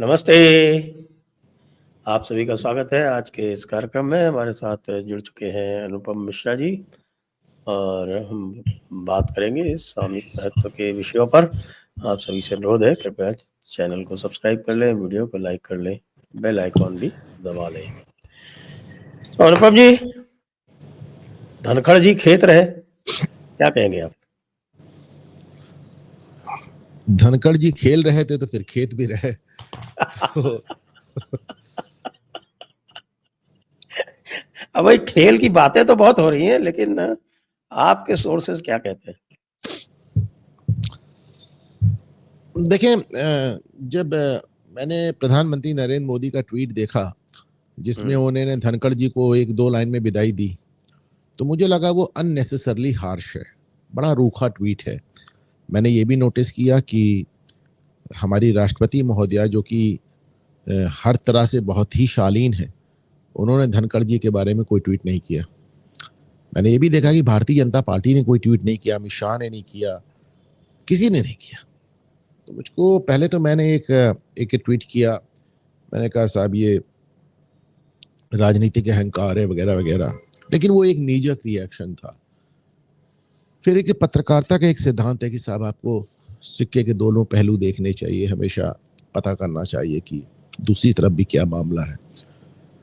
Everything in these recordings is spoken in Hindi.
नमस्ते। आप सभी का स्वागत है आज के इस कार्यक्रम में। हमारे साथ जुड़ चुके हैं अनुपम मिश्रा जी और हम बात करेंगे सामूहिक महत्व के विषयों पर। आप सभी से अनुरोध है कृपया चैनल को सब्सक्राइब कर लें, वीडियो को लाइक कर लें, बेल आइकॉन भी दबा लें। तो अनुपम जी, धनखड़ जी खेत रहे, क्या कहेंगे आप? धनखड़ जी खेल रहे थे तो फिर खेत भी रहे। तो अब भाई खेल की बातें तो बहुत हो रही हैं, लेकिन आपके सोर्सेस क्या कहते हैं? देखें, जब मैंने प्रधानमंत्री नरेंद्र मोदी का ट्वीट देखा जिसमें उन्होंने धनखड़ जी को एक दो लाइन में विदाई दी, तो मुझे लगा वो अननेसेसरली हार्श है, बड़ा रूखा ट्वीट है। मैंने ये भी नोटिस किया कि हमारी राष्ट्रपति महोदया, जो कि हर तरह से बहुत ही शालीन है, उन्होंने धनखड़ जी के बारे में कोई ट्वीट नहीं किया। मैंने ये भी देखा कि भारतीय जनता पार्टी ने कोई ट्वीट नहीं किया, अमित शाह ने नहीं किया, किसी ने नहीं किया। तो मुझको पहले तो मैंने एक ट्वीट किया, मैंने कहा साहब ये राजनीतिक अहंकार है वगैरह वगैरह, लेकिन वो एक नीजक रिएक्शन था। फिर एक पत्रकारिता का एक सिद्धांत है कि साहब आपको सिक्के के दोनों पहलू देखने चाहिए, हमेशा पता करना चाहिए कि दूसरी तरफ भी क्या मामला है।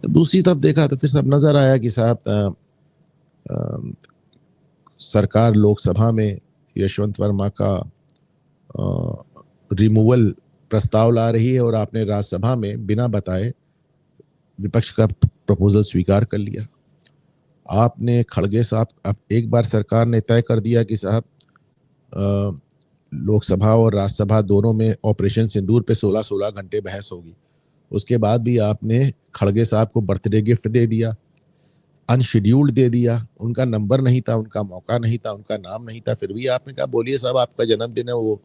तो दूसरी तरफ देखा तो फिर सब नजर आया कि साहब सरकार लोकसभा में यशवंत वर्मा का रिमूवल प्रस्ताव ला रही है और आपने राज्यसभा में बिना बताए विपक्ष का प्रपोजल स्वीकार कर लिया। आपने खड़गे साहब, अब एक बार सरकार ने तय कर दिया कि साहब लोकसभा और राज्यसभा दोनों में ऑपरेशन सिंदूर पे 16-16 घंटे बहस होगी। उसके बाद भी आपने खड़गे साहब को बर्थडे गिफ्ट दे दिया, अनशेड्यूल्ड दे दिया। उनका नंबर नहीं था, उनका मौका नहीं था, उनका नाम नहीं था, फिर भी आपने कहा बोलिए साहब आपका जन्मदिन है। वो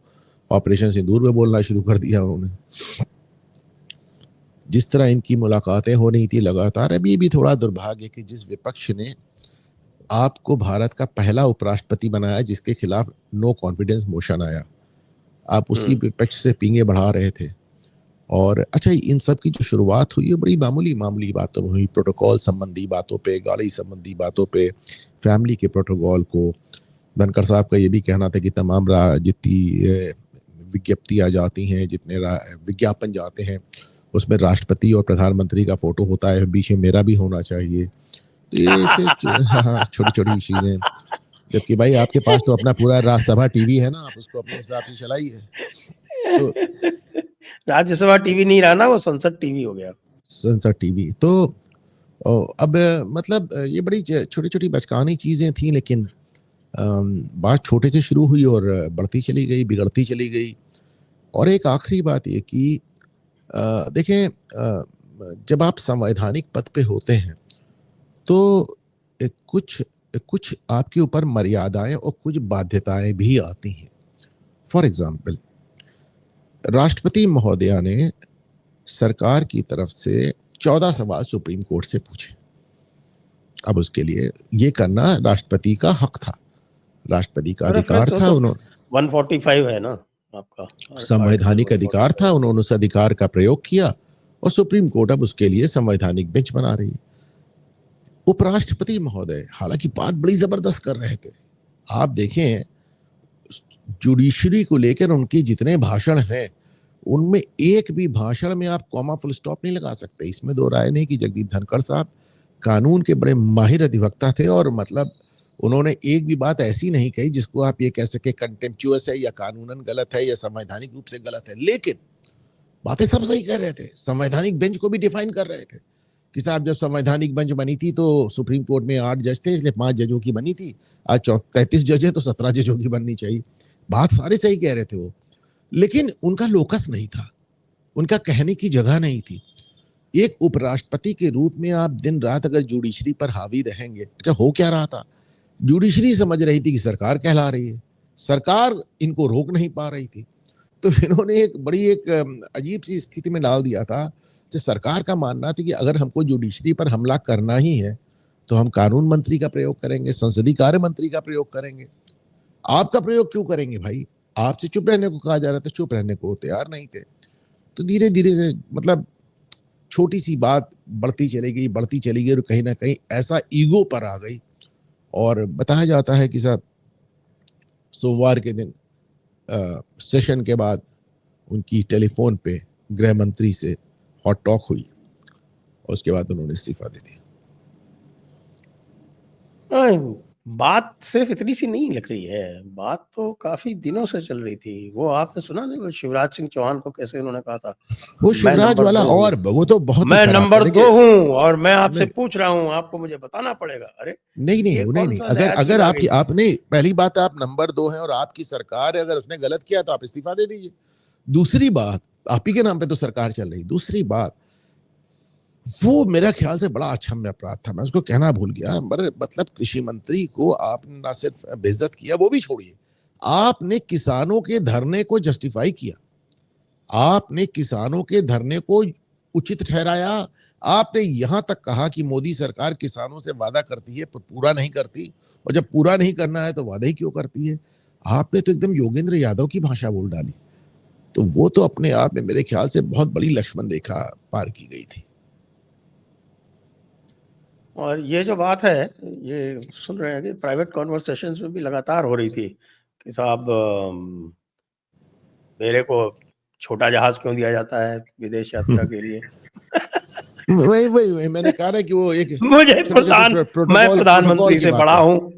ऑपरेशन सिंदूर में बोलना शुरू कर दिया उन्होंने। जिस तरह इनकी मुलाकातें हो रही थी लगातार, अब ये भी थोड़ा दुर्भाग्य कि जिस विपक्ष ने आपको भारत का पहला उपराष्ट्रपति बनाया जिसके खिलाफ नो कॉन्फिडेंस मोशन आया, आप उसी विपक्ष से पींगे बढ़ा रहे थे। और अच्छा, इन सब की जो शुरुआत हुई है बड़ी मामूली बातों में हुई, प्रोटोकॉल संबंधी बातों पे, गाड़ी संबंधी बातों पे, फैमिली के प्रोटोकॉल को। धनखड़ साहब का ये भी कहना था कि तमाम जितनी विज्ञप्तियां जाती हैं, जितने विज्ञापन जाते हैं, उसमें राष्ट्रपति और प्रधानमंत्री का फोटो होता है, बीच में मेरा भी होना चाहिए। तो ये छोटी छोटी चीजें, जबकि भाई आपके पास तो अपना पूरा राज्यसभा टीवी है ना, आप उसको अपने हिसाब से चलाइए। तो राज्यसभा टीवी नहीं रहा ना, वो संसद टीवी हो गया। संसद टीवी। तो अब मतलब ये बड़ी छोटी छोटी बचकानी चीजें थी, लेकिन बात छोटे से शुरू हुई और बढ़ती चली गई, बिगड़ती चली गई। और एक आखिरी बात ये कि देखें, जब आप संवैधानिक पद पे होते हैं तो कुछ आपके ऊपर मर्यादाएं और कुछ बाध्यताएं भी आती हैं। फॉर एग्जाम्पल, राष्ट्रपति महोदया ने सरकार की तरफ से 14 सवाल सुप्रीम कोर्ट से पूछे। अब उसके लिए ये करना राष्ट्रपति का हक था, राष्ट्रपति का अधिकार था। उन्होंने 145 है ना आपका संवैधानिक अधिकार था, उन्होंने उस अधिकार का प्रयोग किया और सुप्रीम कोर्ट अब उसके लिए संवैधानिक बेंच बना रही है। उपराष्ट्रपति महोदय हालांकि बात बड़ी जबरदस्त कर रहे थे। आप देखें, जुडिशरी को लेकर उनके जितने भाषण हैं उनमें एक भी भाषण में आप कॉमा फुल स्टॉप नहीं लगा सकते। इसमें दो राय नहीं कि जगदीप धनखड़ साहब कानून के बड़े माहिर अधिवक्ता थे और मतलब उन्होंने एक भी बात ऐसी नहीं कही जिसको आप ये कह सके कंटेम्पचुअस है या कानूनन गलत है या संवैधानिक रूप से गलत है। लेकिन बातें सब सही कर रहे थे, संवैधानिक बेंच को भी डिफाइन कर रहे थे कि साहब जब संवैधानिक बेंच बनी थी तो सुप्रीम कोर्ट में 8 जज थे, इसलिए 5 जजों की बनी थी। आज 33 जज है तो 17 जजों की बननी चाहिए। बात सारे सही कह रहे थे वो, लेकिन उनका लोकस नहीं था, उनका कहने की जगह नहीं थी। एक उपराष्ट्रपति के रूप में आप दिन रात अगर जुडिशरी पर हावी रहेंगे, अच्छा हो क्या रहा था, जुडिशरी समझ रही थी कि सरकार कहला रही है, सरकार इनको रोक नहीं पा रही थी। तो इन्होंने एक अजीब सी स्थिति में डाल दिया था कि सरकार का मानना था कि अगर हमको जुडिशरी पर हमला करना ही है तो हम कानून मंत्री का प्रयोग करेंगे, संसदीय कार्य मंत्री का प्रयोग करेंगे। आपका प्रयोग क्यों करेंगे भाई? आपसे चुप रहने को कहा जा रहा था, चुप रहने को तैयार नहीं थे। तो धीरे धीरे से मतलब छोटी सी बात बढ़ती चली गई और कहीं ना कहीं ऐसा ईगो पर आ गई। और बताया जाता है कि साहब सोमवार के दिन सेशन के बाद उनकी टेलीफोन पे गृह मंत्री से हॉट टॉक हुई और उसके बाद उन्होंने इस्तीफा दे दिया। बात सिर्फ इतनी सी नहीं लग रही है, बात तो काफी दिनों से चल रही थी। वो आपने सुना नहीं, वो शिवराज सिंह चौहान को कैसे उन्होंने कहा था वो मैं शिवराज नंबर वाला 2 हूँ, और वो तो बहुत ही मैं खराब था। नंबर 2 देखिए हूँ और मैं आपसे नहीं पूछ रहा हूँ, आपको मुझे बताना पड़ेगा। अरे नहीं नहीं ये नहीं कौन नहीं सा अगर नया चीज अगर आ आपकी गई? आपने पहली बात आप नंबर 2 हैं और आपकी सरकार है, अगर उसने गलत किया तो आप इस्तीफा दे दीजिए। दूसरी बात, आप ही के नाम पे तो सरकार चल रही। दूसरी बात, वो मेरा ख्याल से बड़ा अक्षम्य अपराध था, मैं उसको कहना भूल गया। मतलब कृषि मंत्री को आपने ना सिर्फ बेइज्जत किया, वो भी छोड़िए, आपने किसानों के धरने को जस्टिफाई किया, आपने किसानों के धरने को उचित ठहराया। आपने यहां तक कहा कि मोदी सरकार किसानों से वादा करती है पर पूरा नहीं करती, और जब पूरा नहीं करना है तो वादा ही क्यों करती है। आपने तो एकदम योगेंद्र यादव की भाषा बोल डाली। तो वो तो अपने आप में मेरे ख्याल से बहुत बड़ी लक्ष्मण रेखा पार की गई थी। और ये जो बात है, ये सुन रहे हैं कि प्राइवेट कॉन्वर्सेशंस में भी लगातार हो रही थी कि साहब मेरे को छोटा जहाज क्यों दिया जाता है विदेश यात्रा के लिए? वही मैंने कहा ना कि वो एक मुझे छोटे छोटे मैं प्रोटोकॉल प्रोटोकॉल प्रधानमंत्री की से बात बड़ा है। हूँ।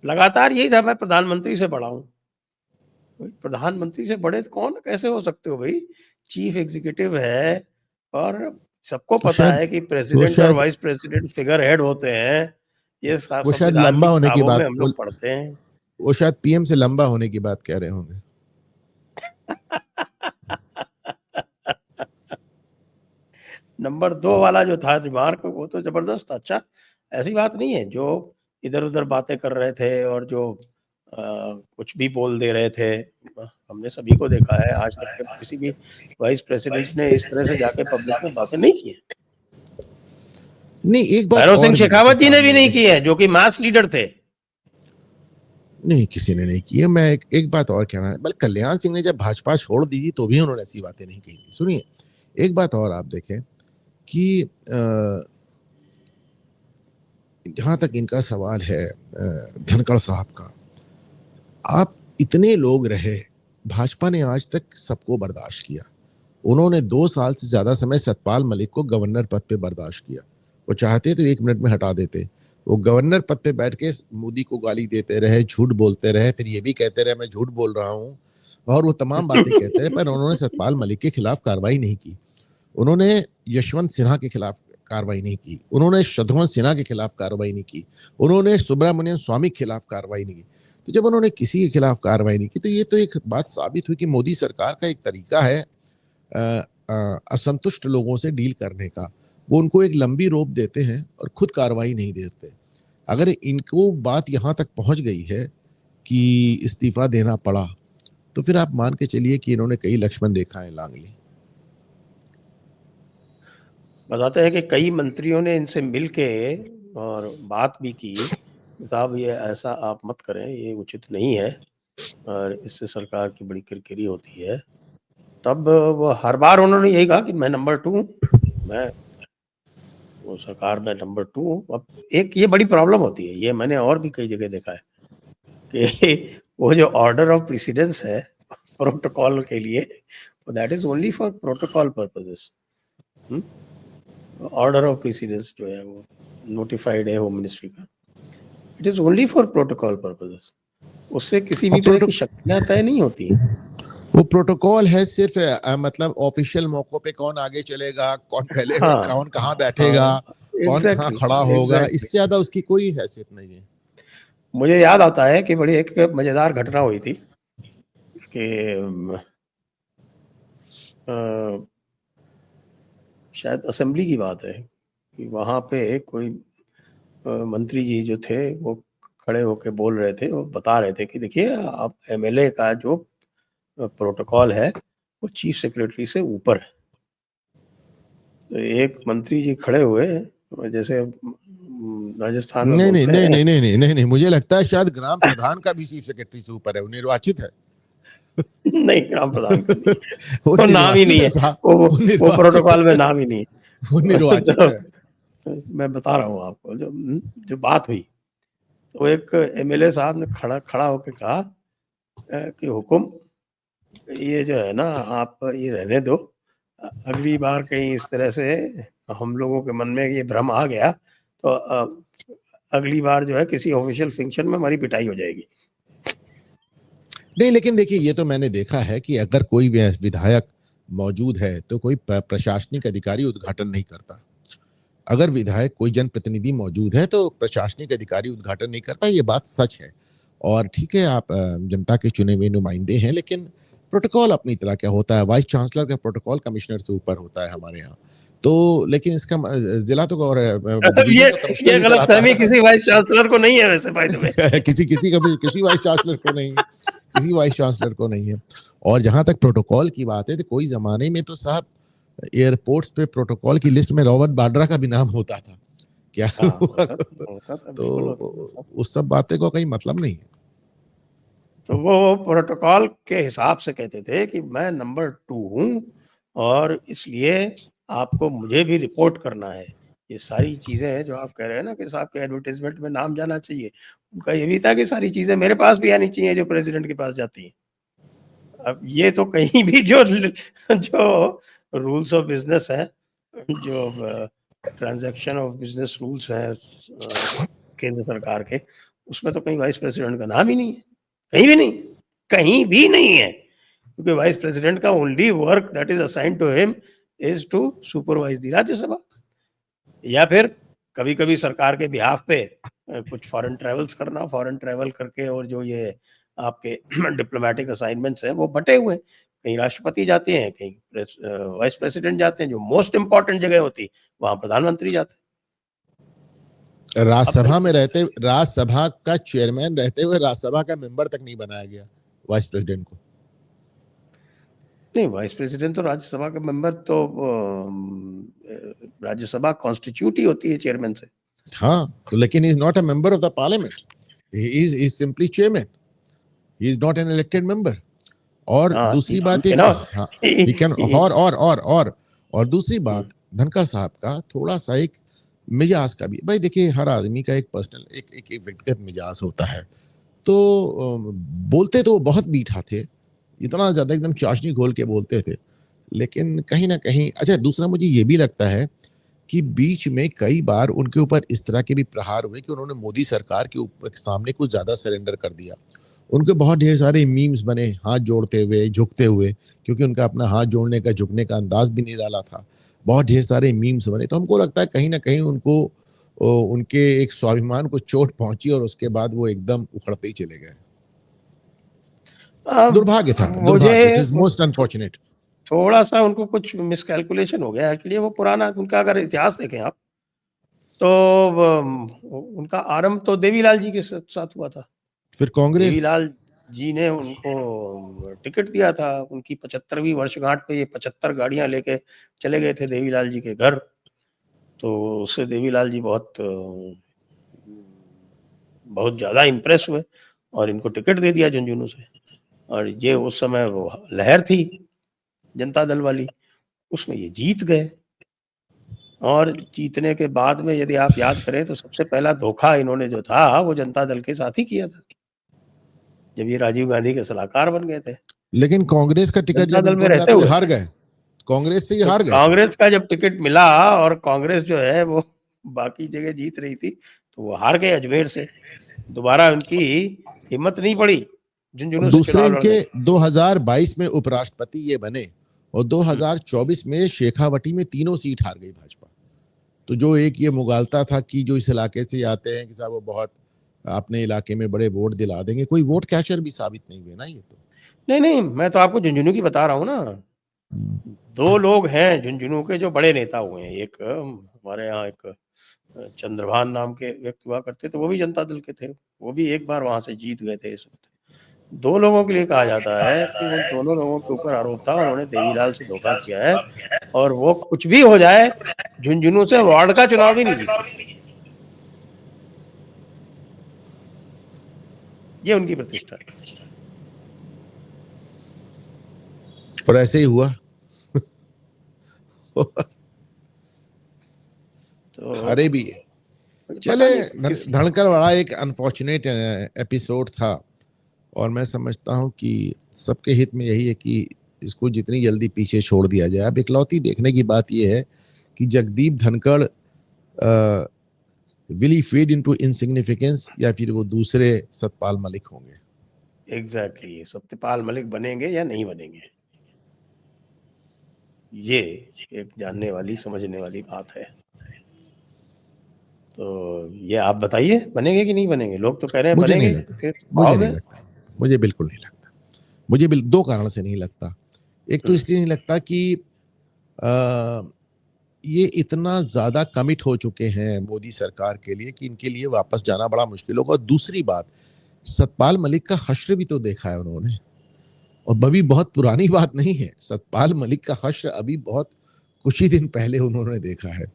लगातार यही था, मैं प्रधानमंत्री से बड़ा हूँ। प्रधानमंत्री से बड़े कौन कैसे हो सकते हो भाई? चीफ एग्जीक्यूटिव है और सबको वो पता शायद है कि वो प्रेसिडेंट और शायद वाइस प्रेसिडेंट फिगर हेड होते हैं। ये वो शायद संविधान की लंबा होने की किताबों में बात हम लोग पढ़ते हैं। वो शायद पीएम से लंबा होने की बात कह रहे होंगे। नंबर 2 वाला जो था रिमार्क, वो तो जबरदस्त था। अच्छा, ऐसी बात नहीं है जो इधर-उधर बातें कर रहे थे और जो कुछ भी बोल दे रहे थे। हमने सभी को देखा है, आज तक के किसी भी वाइस प्रेसिडेंट ने इस तरह से जाके पब्लिक में बातें नहीं की हैं। नहीं, एक बात भैरव सिंह और भी देखिए शेखावत जी ने भी सामने नहीं देख की है, जो कि मास लीडर थे। नहीं, किसी ने नहीं की है। मैं एक बात और कहना है, बल्कि कल्याण सिंह ने जब भाजपा छोड़ दी थी तो भी उन्होंने ऐसी बातें नहीं कही थी। सुनिए, एक बात और आप देखें कि जहां तक इनका सवाल है धनखड़ साहब का, आप इतने लोग रहे, भाजपा ने आज तक सबको बर्दाश्त किया। उन्होंने 2 साल से ज्यादा समय सतपाल मलिक को गवर्नर पद पे बर्दाश्त किया। वो चाहते तो 1 मिनट में हटा देते। वो गवर्नर पद पे बैठ के मोदी को गाली देते रहे, झूठ बोलते रहे, फिर ये भी कहते रहे मैं झूठ बोल रहा हूँ, और वो तमाम बातें कहते रहे, पर उन्होंने सतपाल मलिक के खिलाफ कार्रवाई नहीं की। उन्होंने यशवंत सिन्हा के खिलाफ कार्रवाई नहीं की, उन्होंने शत्रुघ्न सिन्हा के खिलाफ कार्रवाई नहीं की, उन्होंने सुब्रमण्यम स्वामी के खिलाफ कार्रवाई नहीं की। तो जब उन्होंने किसी के खिलाफ कार्रवाई नहीं की, तो ये तो एक बात साबित हुई कि मोदी सरकार का एक तरीका है असंतुष्ट लोगों से डील करने का। वो उनको एक लंबी रोप देते हैं और खुद कार्रवाई नहीं देते। अगर इनको बात यहां तक पहुंच गई है कि इस्तीफा देना पड़ा, तो फिर आप मान के चलिए कि इन्होंने कई लक्ष्मण रेखाएं लांग ली। बताते हैं कि कई मंत्रियों ने इनसे मिलके और बात भी की, साहब ये ऐसा आप मत करें, ये उचित नहीं है और इससे सरकार की बड़ी किरकिरी होती है। तब वो हर बार उन्होंने यही कहा कि मैं नंबर 2 हूँ, मैं वो सरकार में नंबर 2 हूँ। अब एक ये बड़ी प्रॉब्लम होती है, ये मैंने और भी कई जगह देखा है कि वो जो ऑर्डर ऑफ प्रेसिडेंस है प्रोटोकॉल के लिए, that is only for protocol purposes. Order of precedence जो है वो नोटिफाइड है होम मिनिस्ट्री का, it is only for protocol purposes. उससे किसी और भी तरह की शक्तियां तय नहीं होती। वो प्रोटोकॉल है सिर्फ मतलब ऑफिशियल मौकों पे कौन आगे चलेगा, कौन पहले, हाँ, कौन कहाँ बैठेगा, हाँ, कौन कहाँ एग्जैक्टली, खड़ा होगा, एग्जैक्टली। इससे ज्यादा उसकी कोई हैसियत नहीं है। मुझे याद आता है कि बड़ी एक मजेदार घटना हुई थी कि शायद असेंबली की बात है कि वहाँ पे कोई मंत्री जी जो थे वो खड़े होके बोल रहे थे, वो बता रहे थे कि देखिए आप एमएलए का जो प्रोटोकॉल है वो चीफ सेक्रेटरी से ऊपर है। तो एक मंत्री जी खड़े हुए, जैसे राजस्थान में नहीं नहीं बोलते नहीं हैं। नहीं नहीं नहीं नहीं नहीं, मुझे लगता है शायद ग्राम प्रधान का भी चीफ सेक्रेटरी से ऊपर है, वो निर्वाचित है। नहीं, ग्राम प्रधान का नहीं है, वो वो नाम ही निर्वाचित नहीं है है, साहब, वो वो निर्वाचित प्रोटोकॉल में है, नाम ही नहीं वो है। निर्वाचित है। तो मैं बता रहा हूँ आपको, जो बात हुई, तो एक एमएलए साहब ने खड़ा खड़ा होके कहा कि हुकुम, ये जो है ना, आप ये रहने दो, अगली बार कहीं इस तरह से हम लोगों के मन में ये भ्रम आ गया तो अगली बार जो है किसी ऑफिशियल फंक्शन में हमारी पिटाई हो जाएगी। नहीं, लेकिन देखिए, ये तो मैंने देखा है कि अगर कोई विधायक मौजूद है तो कोई प्रशासनिक अधिकारी उद्घाटन नहीं करता। अगर विधायक कोई जनप्रतिनिधि मौजूद है तो प्रशासनिक अधिकारी उद्घाटन नहीं करता, ये बात सच है। और ठीक है, आप जनता के चुने हुए नुमाइंदे हैं, लेकिन प्रोटोकॉल अपनी तरह का होता है। वाइस चांसलर का प्रोटोकॉल कमिश्नर से ऊपर होता है हमारे यहाँ। तो लेकिन इसका जिला तो और ये डिवीजन तो कमिश्नर ये ही चलाता गलतफहमी किसी वाइस चांसलर को नहीं है वैसे, बाय द वे। है। किसी वाइस चांसलर को नहीं है, किसी वाइस चांसलर को नहीं है। और जहां तक प्रोटोकॉल की बात है, तो कोई जमाने में तो साहब एयरपोर्ट्स पे प्रोटोकॉल की लिस्ट में रॉबर्ट बाड्रा का भी नाम होता था। क्या हाँ, हुआ? होता था, तो बिल्कुल होता था सब। उस सब बातें को कहीं मतलब नहीं है। तो वो प्रोटोकॉल के हिसाब से कहते थे कि मैं नंबर 2 हूँ और इसलिए आपको मुझे भी रिपोर्ट करना है। ये सारी चीज़ें हैं जो आप कह रहे हैं ना कि साहब के एडवर्टाइज़मेंट में नाम जाना चाहिए। उनका ये भी था कि सारी चीज़ें मेरे पास भी आनी चाहिए जो प्रेज़िडेंट के पास जाती हैं। अब ये तो कहीं भी जो रूल्स ऑफ बिज़नेस है, जो ट्रांज़ैक्शन ऑफ बिज़नेस रूल्स हैं केंद्र सरकार के, उसमें तो कहीं वाइस प्रेसिडेंट का नाम ही नहीं है। कहीं भी नहीं, कहीं भी नहीं है। क्योंकि वाइस प्रेसिडेंट का only work that is assigned to him is to supervise the Rajya Sabha, या फिर कभी-कभी सरकार के बिहाफ पे कुछ फॉरेन ट्रैवल्स करना, फॉरेन ट्रैवल करके, और जो ये आपके डिप्लोमैटिक असाइनमेंट्स हैं वो बँटे हुए हैं। कहीं राष्ट्रपति जाते हैं, कहीं वाइस प्रेसिडेंट जाते हैं, जो मोस्ट इम्पोर्टेंट जगह होती है, वहाँ प्रधानमंत्री जाते हैं। अब भाई राज्यसभा का चेयरमैन रहते हुए राज्यसभा का मेंबर तक नहीं बनाया गया वाइस प्रेसिडेंट को। नहीं, वाइस प्रेसिडेंट तो राज्यसभा का मेंबर तो राज्यसभा कॉन्स्टिट्यूट ही होती है चेयरमैन से। हाँ, तो लेकिन is not a member of the parliament, he is simply chairman, he is not an elected member. और हाँ, दूसरी ही बात, एक कैनॉट हाँ, ही कैन, ही और दूसरी बात, धनखड़ साहब का थोड़ा सा एक मिजाज का भी, भाई देखिए, हर आदमी का एक पर्सनल एक व्यक्तिगत मिजाज होता है। तो बोलते तो वो बहुत मीठा थे, इतना ज्यादा एकदम चाशनी घोल के बोलते थे, लेकिन कहीं ना कहीं, अच्छा, दूसरा मुझे ये भी लगता है कि बीच में कई बार उनके ऊपर इस तरह के भी प्रहार हुए कि उन्होंने मोदी सरकार के सामने कुछ ज्यादा सरेंडर कर दिया। उनके बहुत ढेर सारे मीम्स बने, हाथ जोड़ते हुए, झुकते हुए, क्योंकि उनका अपना हाथ जोड़ने का, झुकने का अंदाज भी निराला था। बहुत ढेर सारे मीम्स बने, तो हमको लगता है कहीं ना कहीं उनको उनके एक स्वाभिमान को चोट पहुंची और उसके बाद वो एकदम उखड़ते ही चले गए। अब दुर्भाग्य था, मुझे दुर्भाग्य, इट इज मोस्ट अनफॉर्चुनेट। थोड़ा-सा उनको कुछ मिसकैलकुलेशन हो गया एक्चुअली। वो पुराना उनका अगर इतिहास देखें आप, तो उनका आरंभ तो देवीलाल जी के साथ हुआ था। फिर कांग्रेस। देवीलाल जी ने उनको टिकट दिया था। उनकी 75वीं वर्षगांठ पे ये 75 गाड़ियाँ लेके चले गए थे देवीलाल जी के घर। तो उससे देवीलाल जी बहुत ज़्यादा इम्प्रेस हुए और इनको टिकट दे दिया झुंझुनू से। और ये उस समय वो लहर थी जनता दल वाली, उसमें ये जीत गए। और जीतने के बाद में यदि आप याद करें तो सबसे पहला धोखा इन्होंने जो था वो जनता दल के साथ ही किया था, जब ये राजीव गांधी के सलाहकार बन गए थे। लेकिन कांग्रेस का टिकट जनता जब दल में इनको मिला रहते तो ये हुए, हार गए, कांग्रेस से ये तो हार गए थे। कांग्रेस का जब टिकट मिला और कांग्रेस जो है वो बाकी जगह जीत रही थी, तो वो हार गए अजमेर से। दोबारा उनकी हिम्मत नहीं पड़ी झुंझुनू से दूसरे चुनाव इनके लड़ने की। 2022 में उपराष्ट्रपति ये बने, और हम्म। 2024 में शेखावटी में तीनों सीट हार गई भाजपा। तो जो एक ये मुगालता था कि जो इस इलाके से आते हैं कि साहब वो बहुत अपने इलाके में बड़े वोट दिला देंगे, कोई वोट कैचर भी साबित नहीं हुए ना ये तो। नहीं नहीं, मैं तो आपको झुंझुनू की बता रहा हूँ ना। दो लोग हैं झुंझुनू के जो बड़े नेता हुए हैं। एक हमारे यहाँ एक चंद्रभान नाम के व्यक्ति हुआ करते थे, वो भी जनता दल के थे। वो भी एक बार वहां से जीत गए थे इस वक्त। दो लोगों के लिए कहा जाता है कि उन दोनों लोगों के ऊपर आरोप था, उन्होंने देवीलाल से धोखा किया है, और वो कुछ भी हो जाए झुंझुनू से वार्ड का चुनाव भी नहीं जीत सकते। ये उनकी प्रतिष्ठा है। और ऐसे ही हुआ। तो हारे भी है। चले, पता नहीं किस धनकर बड़ा एक अनफॉर्चुनेट एपिसोड था, और मैं समझता हूँ कि सबके हित में यही है कि इसको जितनी जल्दी पीछे छोड़ दिया जाए। अब इकलौती देखने की बात यह है कि Jagdeep Dhankhar will he fade into insignificance, या फिर वो दूसरे सतपाल मलिक होंगे। एग्जैक्टली सत्यपाल मलिक बनेंगे या नहीं बनेंगे, ये एक जानने वाली समझने वाली बात है। तो ये आप बताइए, बनेंगे कि नहीं बनेंगे? लोग तो कह रहे हैं मुझे नहीं बनेंगे, लगता, फिर मुझे भाव नहीं है। लगता, मुझे बिल्कुल नहीं लगता। मुझे दो कारण से नहीं लगता। एक तो इसलिए नहीं लगता कि ये इतना ज्यादा कमिट हो चुके हैं मोदी सरकार के लिए कि इनके लिए वापस जाना बड़ा मुश्किल होगा। और दूसरी बात, सतपाल मलिक का हश्र भी तो देखा है उन्होंने, और अभी बहुत पुरानी बात नहीं है। सतपाल मलिक का हश्र अभी बहुत कुछ ही दिन पहले उन्होंने देखा है।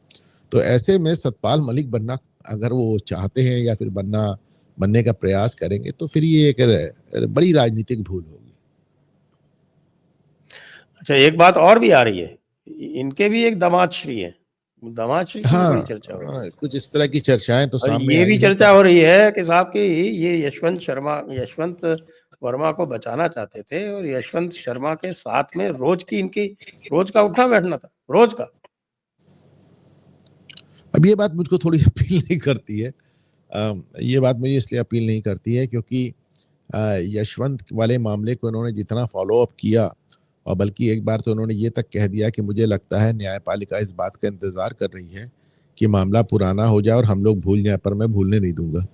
तो ऐसे में सतपाल मलिक बनना, अगर वो चाहते हैं या फिर बनने का प्रयास करेंगे, तो फिर ये एक बड़ी राजनीतिक भूल होगी। अच्छा, एक बात और भी आ रही है, इनके भी एक दामाद श्री है, दामाद श्री की भी बड़ी चर्चा हो रही है। कुछ इस तरह की चर्चाएं तो और सामने ये भी आई हैं, चर्चा पर हो रही है कि साहब की ये यशवंत वर्मा को बचाना चाहते थे, और यशवंत शर्मा के साथ में रोज का उठना बैठना था, रोज का। अब ये बात मुझको थोड़ी अपील नहीं करती है। ये बात मुझे इसलिए अपील नहीं करती है क्योंकि यशवंत वाले मामले को उन्होंने जितना फॉलो अप किया, और बल्कि एक बार तो उन्होंने ये तक कह दिया कि मुझे लगता है न्यायपालिका इस बात का इंतजार कर रही है कि मामला पुराना हो जाए और हम लोग भूल जाए, पर मैं भूलने नहीं दूंगा।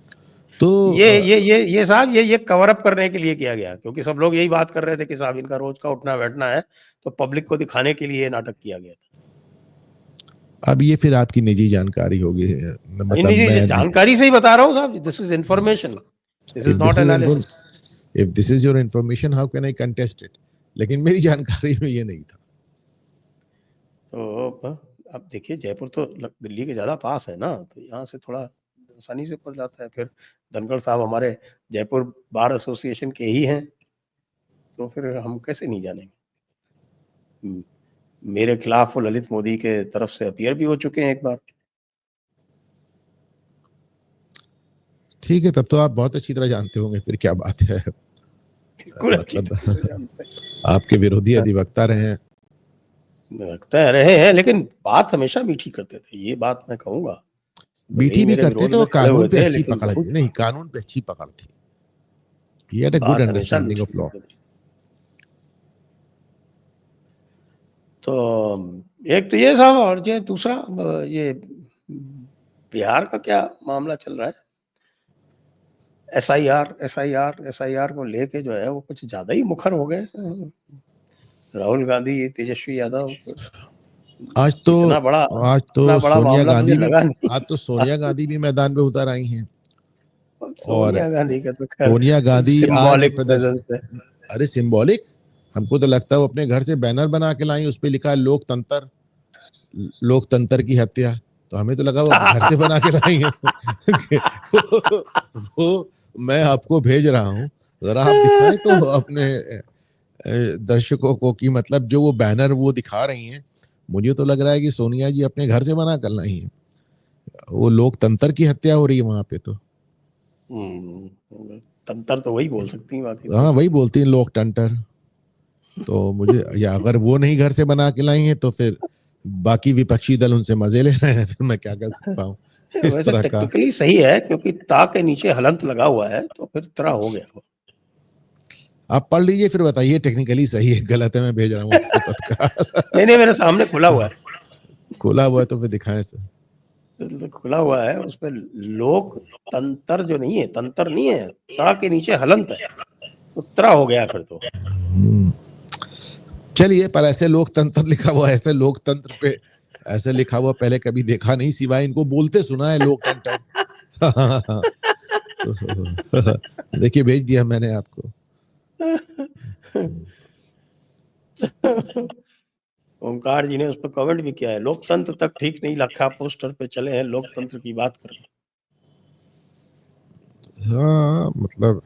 तो ये साहब ये कवर अप करने के लिए किया गया, क्योंकि सब लोग यही बात कर रहे थे कि साहब इनका रोज का उठना बैठना है, तो पब्लिक को दिखाने के लिए ये नाटक किया गया था। अब ये फिर आपकी निजी जानकारी होगी, मतलब नहीं, मैं नहीं। जानकारी से ही बता रहा हूँ साहब, this is information, this if is this not is analysis. If this is your information, how can I contest it? लेकिन मेरी जानकारी में ये नहीं था। तो अब देखिए, जयपुर तो दिल्ली के ज़्यादा पास है ना, तो यहाँ से थोड़ा आसानी से पड़ जाता है। फिर धनखड़ साहब हमारे जयपुर बार एसोसिएशन के ही हैं, तो फिर हम कैसे नहीं जानेंगे। मेरे खिलाफ वो ललित मोदी के तरफ से अपीयर भी हो चुके हैं एक बार। ठीक है, तब तो आप बहुत अच्छी तरह जानते होंगे फिर क्या बात है। बिल्कुल अच्छी मतलब तरह से जानते हैं। आपके विरोधी अधिवक्ता रहे हैं। लगता है रहे हैं, लेकिन बात हमेशा मीठी करते थे, ये बात मैं कहूँगा। भले ही मीठी भी मेरे करते विरोध थे, में और खड़े कानून हुए पे थे, अच्छी लेकिन पकड़ थी। बहुत नहीं, कानून पे अच्छी पकड़ थी। ही हैड अ गुड बात हमेशा अंडरस्टैंडिंग मीठी ऑफ लॉ। करते थे। तो एक तो ये साहब, और ये दूसरा ये बिहार का क्या मामला चल रहा है? एसआईआर को लेके जो है वो कुछ ज्यादा ही मुखर हो गए। राहुल गांधी, तेजस्वी यादव, आज तो इतना बड़ा सोनिया मामला मुझे गांधी भी लगा नहीं। आज तो सोनिया गांधी भी मैदान में उतर आई हैं। और सोनिया गांधी का तो खैर सोनिया गांधी आज सिंबॉलिक प्रदर्शन, प्रेजेंस है। अरे सिंबॉलिक, हमको तो लगता है वो अपने घर से बैनर बना के लाई, उस पे लिखा है लोकतंत्र, लोकतंत्र की हत्या। तो हमें तो लगा वो घर से बना के लाई है। वो मैं आपको भेज रहा हूँ, जरा आप दिखाएं तो अपने दर्शकों को कि मतलब जो वो बैनर वो दिखा रही हैं, मुझे तो लग रहा है कि सोनिया जी अपने घर से बना कर लाई हैं। वो लोकतंत्र की हत्या हो रही है वहां पे तो। तंत्र तो वही बोल सकती हैं, बाकी हाँ, तो वही बोलती हैं लोकतंत्र। तो मुझे, या अगर वो नहीं घर से बना के लाई हैं तो फिर बाकी विपक्षी दल उनसे मजे ले रहे हैं, फिर मैं क्या कर सकता हूँ इस वैसे तरह का। टेक्निकली सही है, क्योंकि ता के नीचे हलंत लगा हुआ है, तो फिर तरह हो गया वो। आप पढ़ लीजिए, फिर बताइए टेक्निकली सही है गलत है, मैं भेज रहा हूँ आपको नहीं, तत्काल। मेरे सामने खुला हुआ है। खोला हुआ है तो फिर दिखाएं सर। तो खुला हुआ है, उस पर लोक तंत्र जो नहीं है, तंत्र नहीं है, ता के नीचे हलंत है, तो तरह हो गया फिर तो। चलिए, पर ऐसे लोकतंत्र लिखा हुआ, ऐसे लोकतंत्र पे ऐसे लिखा हुआ पहले कभी देखा नहीं, सिवाय इनको बोलते सुना है लोकतंत्र। तो देखिए, भेज दिया मैंने आपको। ओंकार जी ने उस पर कमेंट भी किया है, लोकतंत्र तक ठीक नहीं रखा, पोस्टर पे चले हैं लोकतंत्र की बात कर रहे हैं। हाँ, मतलब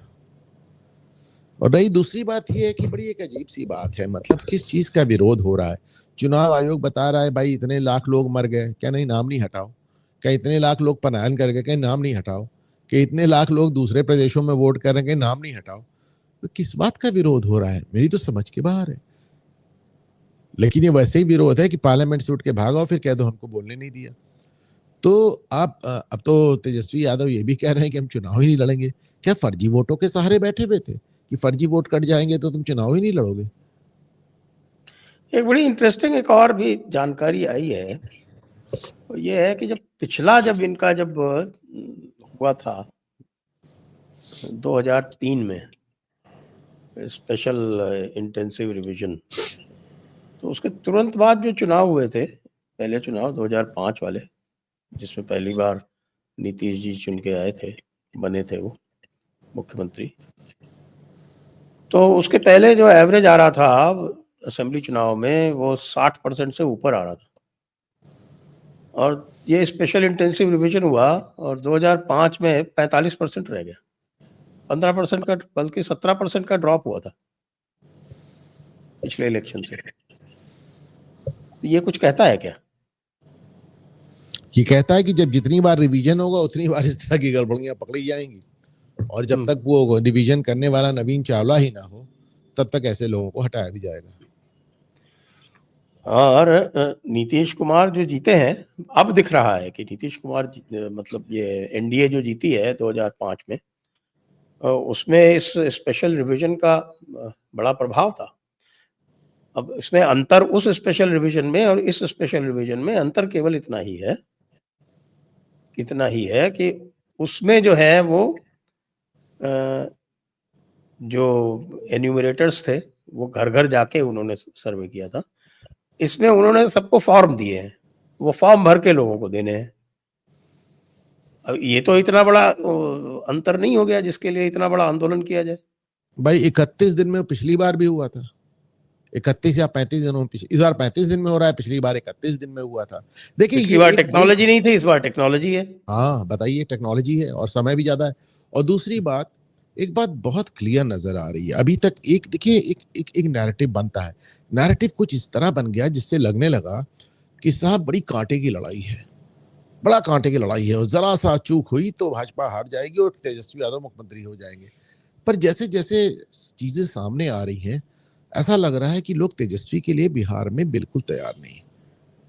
और रही दूसरी बात ये है कि बड़ी एक अजीब सी बात है, मतलब किस चीज का विरोध हो रहा है। चुनाव आयोग बता रहा है भाई इतने लाख लोग मर गए, क्या नहीं नाम नहीं हटाओ। क्या इतने लाख लोग पलायन कर गए, क्या नाम नहीं हटाओ। कि इतने लाख लोग दूसरे प्रदेशों में वोट कर रहे हैं, क्या नाम नहीं हटाओ। तो किस बात का विरोध हो रहा है, मेरी तो समझ के बाहर है। लेकिन ये वैसे ही विरोध है कि पार्लियामेंट से उठ के भागो फिर कह दो हमको बोलने नहीं दिया। तो आप अब तो तेजस्वी यादव ये भी कह रहे हैं कि हम चुनाव ही नहीं लड़ेंगे। क्या फर्जी वोटों के सहारे बैठे हुए थे कि फर्जी वोट कट जाएंगे तो तुम चुनाव ही नहीं लड़ोगे? एक बड़ी इंटरेस्टिंग एक और भी जानकारी आई है, तो ये है कि जब इनका हुआ था 2003 में स्पेशल इंटेंसिव रिवीजन, तो उसके तुरंत बाद जो चुनाव हुए थे, पहले चुनाव 2005 वाले, जिसमें पहली बार नीतीश जी चुन के आए थे, बने थे वो मुख्यमंत्री। तो उसके पहले जो एवरेज आ रहा था असेंबली चुनाव में, वो 60% से ऊपर आ रहा था। और ये स्पेशल इंटेंसिव रिवीजन हुआ और 2005 में 45% रह गया। 15% का, बल्कि 17% का ड्रॉप हुआ था पिछले इलेक्शन से। तो ये कुछ कहता है क्या? ये कहता है कि जब जितनी बार रिवीजन होगा उतनी बार इस तरह की गड़बड़ियां पकड़ी जाएंगी, और जब तक वो रिवीजन करने वाला नवीन चावला ही ना हो तब तक ऐसे लोगों को हटाया भी जाएगा। और नीतीश कुमार जो जीते हैं, अब दिख रहा है कि नीतीश कुमार मतलब ये एनडीए जो जीती है 2005 में, उसमें इस स्पेशल रिवीजन का बड़ा प्रभाव था। अब इसमें अंतर, उस स्पेशल रिवीजन में और इस स्पेशल रिवीजन में अंतर केवल इतना ही है कि उसमें जो है वो जो एन्यूमरेटर्स थे वो घर-घर जाके उन्होंने सर्वे किया था। इसमें उन्होंने सबको फॉर्म दिए हैं, वो फॉर्म भर के लोगों को देने हैं। अब ये तो इतना बड़ा अंतर नहीं हो गया जिसके लिए इतना बड़ा आंदोलन किया जाए। भाई 31 दिन में पिछली बार भी हुआ था, 31 या 35 दिनों में, इस बार 35 दिन में हो रहा है, पिछली बार 31 दिन में हुआ था। देखिए पिछली ये बार एक बड़ी, टेक्नोलॉजी नहीं थी, इस बार टेक्नोलॉजी है। हाँ बताइए, टेक्नोलॉजी है और समय भी ज्यादा है। और दूसरी बात, एक बात बहुत क्लियर नजर आ रही है अभी तक, एक देखिए एक नैरेटिव बनता है। नैरेटिव कुछ इस तरह बन गया जिससे लगने लगा कि साहब बड़ी कांटे की लड़ाई है, बड़ा कांटे की लड़ाई है, और जरा सा चूक हुई तो भाजपा हार जाएगी और तेजस्वी यादव मुख्यमंत्री हो जाएंगे। पर जैसे जैसे चीजें सामने आ रही हैं, ऐसा लग रहा है कि लोग तेजस्वी के लिए बिहार में बिल्कुल तैयार नहीं,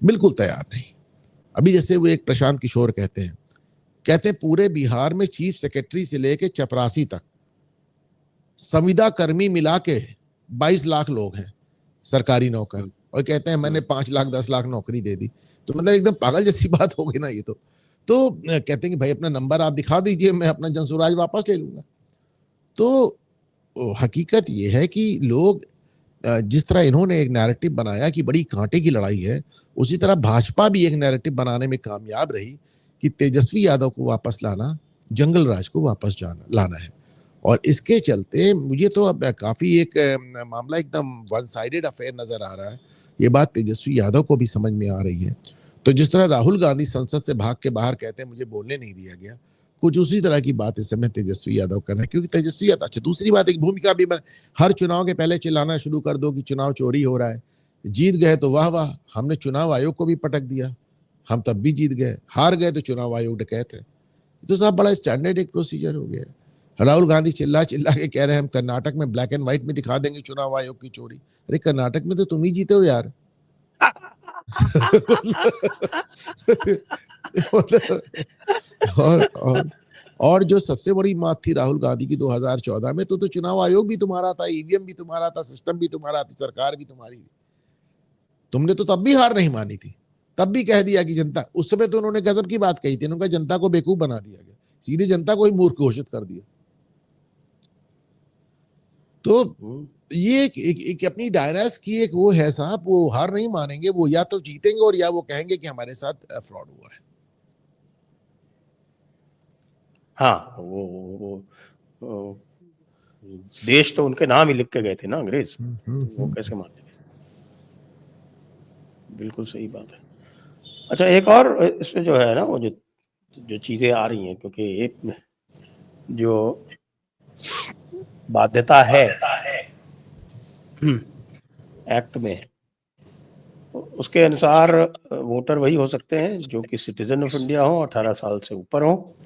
बिल्कुल तैयार नहीं। अभी जैसे वो एक प्रशांत किशोर कहते हैं पूरे बिहार में चीफ सेक्रेटरी से लेके चपरासी तक संविदा कर्मी मिला के 22 लाख लोग हैं सरकारी नौकर, और कहते हैं मैंने 5 लाख 10 लाख नौकरी दे दी। तो मतलब एकदम पागल जैसी बात हो गई ना ये तो कहते हैं कि भाई अपना नंबर आप दिखा दीजिए, मैं अपना जनसुराज वापस ले लूंगा। तो हकीकत ये है कि लोग, जिस तरह इन्होंने एक नैरेटिव बनाया कि बड़ी कांटे की लड़ाई है, उसी तरह भाजपा भी एक नैरेटिव बनाने में कामयाब रही कि तेजस्वी यादव को वापस लाना, जंगल राज को वापस लाना है। और इसके चलते मुझे तो अब काफी एक मामला एकदम वन साइडेड अफेयर नजर आ रहा है। ये बात तेजस्वी यादव को भी समझ में आ रही है। तो जिस तरह राहुल गांधी संसद से भाग के बाहर कहते हैं मुझे बोलने नहीं दिया गया, कुछ उसी तरह की बात इस समय तेजस्वी यादव कर रहे हैं, क्योंकि तेजस्वी यादव, अच्छा दूसरी बात, एक भूमिका भी हर चुनाव के पहले चिल्लाना शुरू कर दो कि चुनाव चोरी हो रहा है। जीत गए तो वाह वाह, हमने चुनाव आयोग को भी पटक दिया, हम तब भी जीत गए, हार गए तो चुनाव आयोग डकैत है। तो साहब बड़ा स्टैंडर्ड एक प्रोसीजर हो गया है। राहुल गांधी चिल्ला चिल्ला के कह रहे हैं हम कर्नाटक में ब्लैक एंड व्हाइट में दिखा देंगे चुनाव आयोग की चोरी। अरे कर्नाटक में तो तुम ही जीते हो यार। और और और जो सबसे बड़ी बात थी राहुल गांधी की 2014 में, तो चुनाव आयोग भी तुम्हारा था, ईवीएम भी तुम्हारा था, सिस्टम भी तुम्हारा था, सरकार भी तुम्हारी थी। तुमने तो तब भी हार नहीं मानी थी, तब भी कह दिया कि जनता, उस समय तो उन्होंने गजब की बात कही थी, उन्होंने जनता को बेवकूफ बना दिया गया, सीधे जनता को ही मूर्ख घोषित कर दिया। तो ये एक अपनी डायनास की एक वो है साहब, वो हार नहीं मानेंगे, वो या तो जीतेंगे और या वो कहेंगे कि हमारे साथ फ्रॉड हुआ है। हाँ, वो देश तो उनके नाम ही लिख के गए थे ना अंग्रेज, तो वो कैसे मान लेंगे? बिल्कुल सही बात है। अच्छा, एक और इसमें जो है ना, वो जो चीजें आ रही हैं, क्योंकि एक जो बाध्यता है एक्ट में, तो उसके अनुसार वोटर वही हो सकते हैं जो कि सिटीजन ऑफ इंडिया हो, 18 साल से ऊपर हो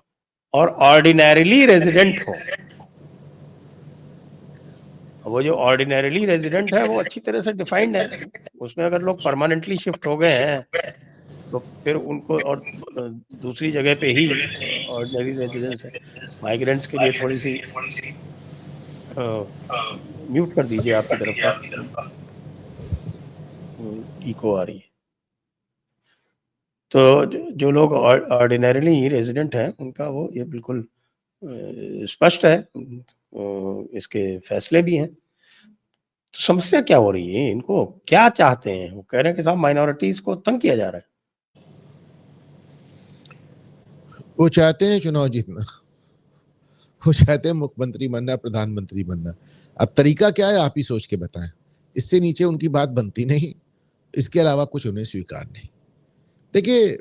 और ऑर्डिनरीली रेजिडेंट हो। वो जो ऑर्डिनरीली रेजिडेंट है वो अच्छी तरह से डिफाइंड है, उसमें अगर लोग परमानेंटली शिफ्ट हो गए हैं तो फिर उनको, और दूसरी जगह पे ही ऑर्डिनरी रेजिडेंस है, माइग्रेंट्स के लिए थोड़ी सी म्यूट कर दीजिए आपकी तरफ का, इको आ रही है। तो जो लोग ऑर्डिनरीली रेजिडेंट हैं उनका वो ये बिल्कुल स्पष्ट है, इसके फैसले भी हैं। तो समस्या क्या हो रही है, इनको क्या चाहते हैं? वो कह रहे हैं कि साहब माइनॉरिटीज को तंग किया जा रहा है। वो चाहते हैं चुनाव जीतना, वो चाहते हैं मुख्यमंत्री बनना, प्रधानमंत्री बनना। अब तरीका क्या है आप ही सोच के बताएं, इससे नीचे उनकी बात बनती नहीं, इसके अलावा कुछ उन्हें स्वीकार नहीं। देखिए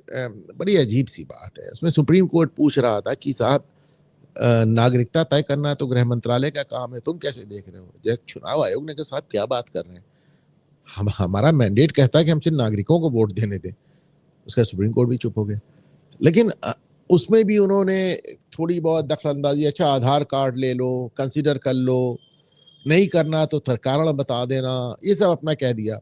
बड़ी अजीब सी बात है, उसमें सुप्रीम कोर्ट पूछ रहा था कि साहब नागरिकता तय करना तो गृह मंत्रालय का काम है, तुम कैसे देख रहे हो? जैसे चुनाव आयोग ने कहा साहब क्या बात कर रहे हैं, हमारा मैंडेट कहता है कि हम सिर्फ नागरिकों को वोट देने दें। उसका सुप्रीम कोर्ट भी चुप हो गया। लेकिन उसमें भी उन्होंने थोड़ी बहुत दखलंदाजी, अच्छा आधार कार्ड ले लो, कंसिडर कर लो, नहीं करना तो कारण बता देना, ये सब अपना कह दिया।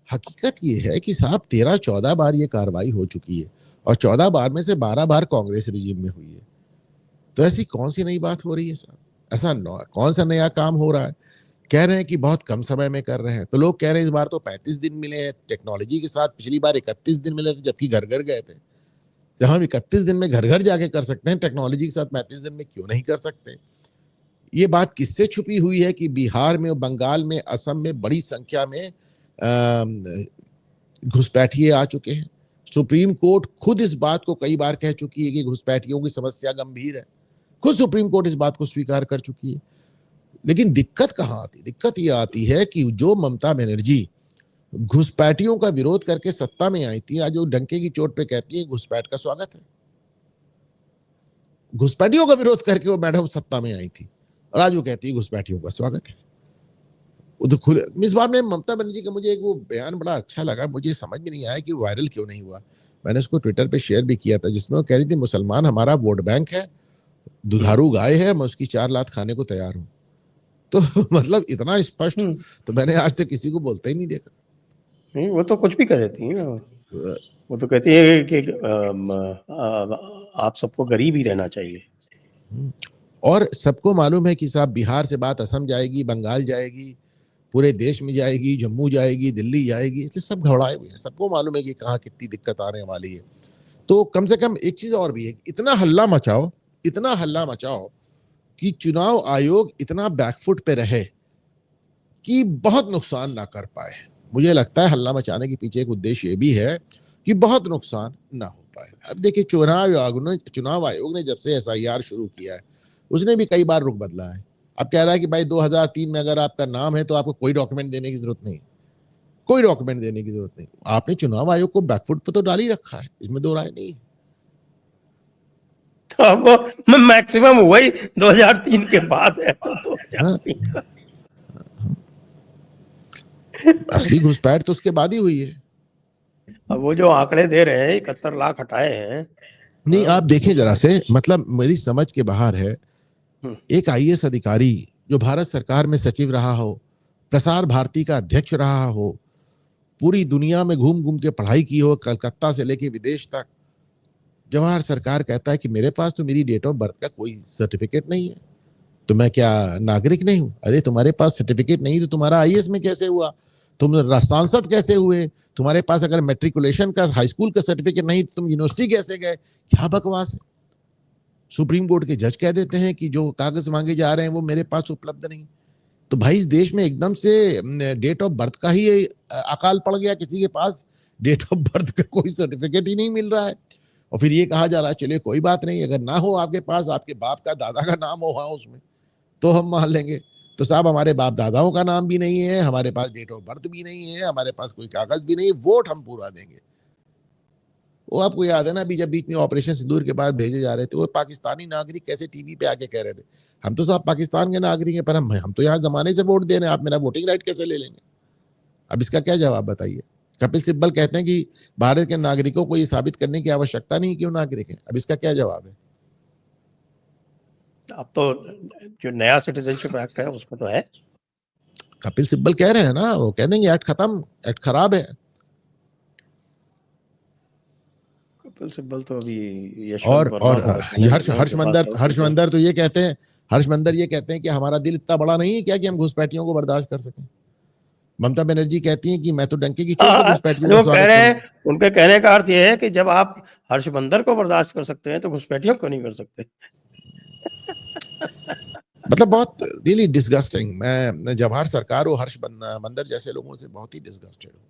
हकीकत ये है कि साहब 13-14 बार ये कार्रवाई हो चुकी है और 14 बार में से 12 बार कांग्रेस रिजीम में हुई है। तो ऐसी कौन सी नई बात हो रही है साहब? ऐसा कौन सा नया काम हो रहा है? कह रहे हैं कि बहुत कम समय में कर रहे हैं, तो लोग कह रहे हैं इस बार तो 35 दिन मिले हैं टेक्नोलॉजी के साथ, पिछली बार 31 दिन मिले थे जबकि घर घर गए थे। जब हम 31 दिन में घर घर जाके कर सकते हैं, टेक्नोलॉजी के साथ 35 दिन में क्यों नहीं कर सकते? ये बात किससे छुपी हुई है कि बिहार में, बंगाल में, असम में बड़ी संख्या में घुसपैठिए आ चुके हैं। सुप्रीम कोर्ट खुद इस बात को कई बार कह चुकी है कि घुसपैठियों की समस्या गंभीर है, खुद सुप्रीम कोर्ट इस बात को स्वीकार कर चुकी है। लेकिन दिक्कत कहां आती? दिक्कत यह आती है कि जो ममता बनर्जी घुसपैठियों का विरोध करके सत्ता में आई थी, आज वो डंके की चोट पे कहती है घुसपैठ का स्वागत है। घुसपैठियों का विरोध करके वो मैडम सत्ता में आई थी और आज वो कहती है घुसपैठियों का स्वागत है। इस बार में ममता बनर्जी का मुझे एक वो बयान बड़ा अच्छा लगा, मुझे समझ में नहीं आया कि वायरल क्यों नहीं हुआ। मैंने उसको ट्विटर पे शेयर भी किया था, जिसमें वो कह रही थी मुसलमान हमारा वोट बैंक है, दुधारू गाय है, मैं उसकी 4 लात खाने को तैयार हूं। तो मतलब इतना स्पष्ट तो मैंने आज तक किसी को बोलता ही नहीं देखा। नहीं, वो तो कुछ भी कह देती है, वो तो कहती है कि आप सबको गरीब ही रहना चाहिए। और सबको मालूम है कि साहब बिहार से बात असम जाएगी, बंगाल जाएगी, पूरे देश में जाएगी, जम्मू जाएगी, दिल्ली जाएगी, इसलिए सब घबराए हुए हैं। सबको मालूम है कि कहाँ कितनी दिक्कत आने वाली है। तो कम से कम एक चीज और भी है, इतना हल्ला मचाओ, इतना हल्ला मचाओ कि चुनाव आयोग इतना बैकफुट पे रहे कि बहुत नुकसान ना कर पाए। मुझे लगता है हल्ला मचाने के पीछे एक उद्देश्य ये भी है कि बहुत नुकसान ना हो पाए। अब देखिए चुनाव आयोग ने जब से SIR शुरू किया है, उसने भी कई बार रुख बदला है। अब कह रहा है कि भाई 2003 में अगर आपका नाम है तो आपको कोई डॉक्यूमेंट देने की जरूरत नहीं, कोई डॉक्यूमेंट देने की जरूरत नहीं। आपने चुनाव आयोग को बैकफुट पे तो डाल ही रखा है, इसमें दो राय नहीं। तो अब वो मैक्सिमम हुआ ही 2003 के बाद है, तो 2003 का असली घुसपैठ तो उसके बाद ही हुई है। अब वो जो आंकड़े दे रहे हैं 71 लाख हटाए हैं, नहीं आप देखें जरा से, मतलब मेरी समझ के बाहर है। एक IAS अधिकारी जो भारत सरकार में सचिव रहा हो, प्रसार भारती का अध्यक्ष रहा हो, पूरी दुनिया में घूम घूम के पढ़ाई की हो, कलकत्ता से लेके विदेश तक, जवाहर सरकार कहता है कि मेरे पास तो मेरी डेट ऑफ बर्थ का कोई सर्टिफिकेट नहीं है, तो मैं क्या नागरिक नहीं हूं? अरे तुम्हारे पास सर्टिफिकेट नहीं तो तुम्हारा IAS में कैसे हुआ? तुम सांसद कैसे हुए? तुम्हारे पास अगर मेट्रिकुलेशन का, हाई स्कूल का सर्टिफिकेट नहीं, तुम यूनिवर्सिटी कैसे गए? क्या बकवास है। सुप्रीम कोर्ट के जज कह देते हैं कि जो कागज मांगे जा रहे हैं वो मेरे पास उपलब्ध नहीं। तो भाई इस देश में एकदम से डेट ऑफ बर्थ का ही अकाल पड़ गया, किसी के पास डेट ऑफ बर्थ का कोई सर्टिफिकेट ही नहीं मिल रहा है। और फिर ये कहा जा रहा है चलिए कोई बात नहीं, अगर ना हो आपके पास, आपके बाप का, दादा का नाम हो वहां उसमें, तो हम मान लेंगे। तो साहब हमारे बाप दादाओं का नाम भी नहीं है, हमारे पास डेट ऑफ बर्थ भी नहीं है, हमारे पास कोई कागज भी नहीं, वोट हम पूरा देंगे। वो आपको याद है ना, अभी जब बीच में ऑपरेशन सिंदूर के बाद भेजे जा रहे थे, वो पाकिस्तानी नागरिक कैसे टीवी पे आके कह रहे थे, हम तो साहब पाकिस्तान के नागरिक हैं, पर हम तो यहाँ जमाने से वोट दे रहे हैं, आप मेरा वोटिंग राइट कैसे ले लेंगे? अब इसका क्या जवाब बताइए? कपिल सिब्बल कहते हैं कि भारत के नागरिकों को ये साबित करने की आवश्यकता नहीं कि वो नागरिक है। अब इसका क्या जवाब है? अब तो जो नया सिटीजनशिप एक्ट है उसमें तो है। कपिल सिब्बल कह रहे हैं ना, वो कह देंगे एक्ट खत्म, एक्ट खराब है। कपिल सिब्बल तो अभी और यशवंत वर्मा को बचाने में लगे, उनके पास और कोई हर्षमंदर तो ये कहते हैं, हर्षमंदर ये कहते हैं कि हमारा दिल इतना बड़ा नहीं है क्या कि हम घुसपैठियों को बर्दाश्त कर सकें। ममता बनर्जी कहती हैं कि मैं तो डंके की चोट पे घुसपैठियों का वो कह स्वागत रहे हैं, करूंगा। उनके कहने का अर्थ ये है कि जब आप हर्षमंदर को बर्दाश्त कर सकते हैं तो घुसपैठियों को नहीं कर सकते। मतलब बहुत रियली डिस्गस्टिंग। मैं जवाहर सरकार और मंदर जैसे लोगों से बहुत ही डिस्गस्टेड हूँ।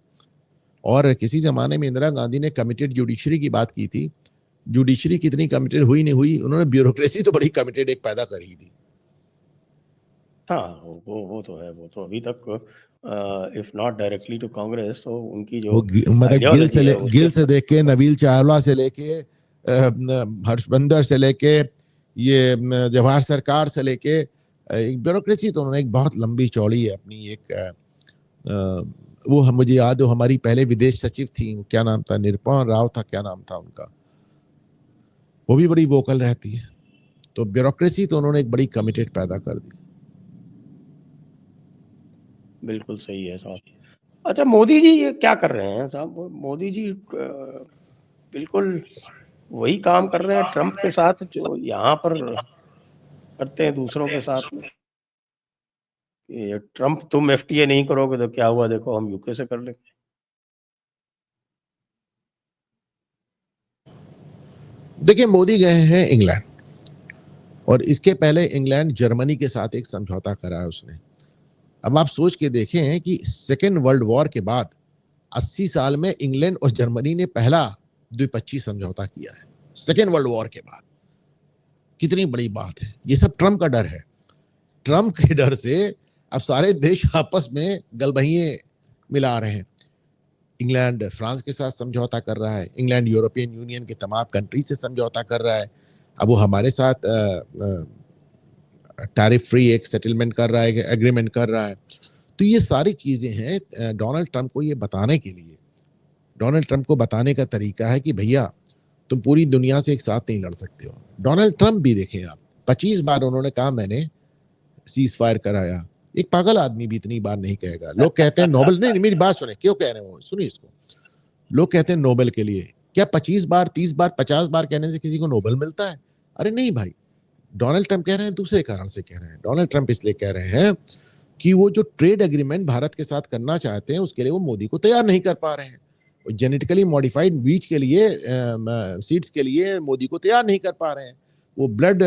और किसी जमाने में इंदिरा गांधी ने कमिटेड जुडिशरी की बात की थी, जुडिशरी कितनी कमिटेड हुई नहीं हुई, उन्होंने ब्यूरोक्रेसी तो बड़ी कमिटेड एक पैदा करी थी। हाँ, वो तो है, वो तो अभी तक if not directly to Congress तो उनकी जो मतलब आइडियोलॉजी है गिल से उसके देख के, नबील चावला से लेके, हर्षबंदर से लेके, ये जवाहर सरकार से लेके, एक ब्यूरोक्रेसी तो उन्होंने एक बहुत लंबी चौड़ी है अपनी एक वो मुझे याद है, हमारी पहले विदेश सचिव थी, क्या नाम था, निरुपमा राव था, क्या नाम था उनका, वो भी बड़ी वोकल रहती है। तो ब्यूरोक्रेसी तो उन्होंने एक बड़ी कमिटेड पैदा कर दी। बिल्कुल सही है साहब। अच्छा, मोदी जी ये क्या कर रहे हैं साहब? मोदी जी बिल्कुल वही काम कर रहे हैं ट्रंप के साथ जो यहाँ पर करते हैं दूसरों के साथ में। ये ट्रंप, तुम एफटीए नहीं करोगे तो क्या हुआ, देखो हम यूके से कर लेंगे। देखिए, मोदी गए हैं इंग्लैंड, और इसके पहले इंग्लैंड जर्मनी के साथ एक समझौता करा है उसने। अब आप सोच के देखें कि सेकेंड वर्ल्ड वॉर के बाद 80 साल में इंग्लैंड और जर्मनी ने पहला द्विपक्षीय समझौता किया है, सेकेंड वर्ल्ड वॉर के बाद। कितनी बड़ी बात है। ये सब ट्रंप का डर है। ट्रंप के डर से अब सारे देश आपस में गलबहिए मिला रहे हैं। इंग्लैंड फ्रांस के साथ समझौता कर रहा है, इंग्लैंड यूरोपियन यूनियन के तमाम कंट्री से समझौता कर रहा है। अब वो हमारे साथ टैरिफ फ्री एक सेटलमेंट कर रहा है, एग्रीमेंट कर रहा है। तो ये सारी चीजें हैं डोनाल्ड ट्रंप को ये बताने के लिए। डोनाल्ड ट्रंप को बताने का तरीका है कि भैया तुम पूरी दुनिया से एक साथ नहीं लड़ सकते हो। डोनाल्ड ट्रंप भी देखें आप, 25 बार उन्होंने कहा मैंने सीज फायर कराया। एक पागल आदमी भी इतनी बार नहीं कहेगा। लोग कहते हैं नोबेल, नहीं मेरी बात सुने, क्यों कह रहे हैं वो, सुनिए इसको। लोग कहते हैं नोबेल के लिए, क्या 25 बार 30 बार 50 बार कहने से किसी को नोबेल मिलता है? अरे नहीं भाई। डोनाल्ड ट्रंप कह रहे हैं दूसरे कारण से कह रहे हैं। डोनाल्ड ट्रंप इसलिए कह रहे हैं कि वो जो ट्रेड एग्रीमेंट भारत के साथ करना चाहते हैं उसके लिए वो मोदी को तैयार नहीं कर पा रहे हैं। जेनेटिकली मॉडिफाइड बीज के लिए, सीड्स के लिए मोदी को तैयार नहीं कर पा रहे हैं। वो ब्लड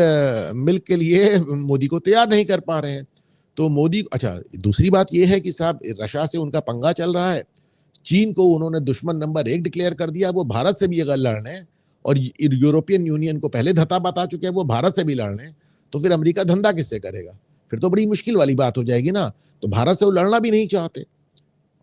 मिल्क के लिए मोदी को तैयार नहीं कर पा रहे हैं। तो मोदी, अच्छा दूसरी बात यह है कि साहब रशिया से उनका पंगा चल रहा है। चीन को उन्होंने दुश्मन नंबर 1 डिक्लेयर कर दिया, वो भारत से भी अगर लड़ रहे हैं, और यूरोपियन यूनियन को पहले धता बता चुके हैं वो भारत से भी लड़ रहे हैं, तो फिर अमेरिका धंधा किससे करेगा? फिर तो बड़ी मुश्किल वाली बात हो जाएगी ना। तो भारत से वो लड़ना भी नहीं चाहते,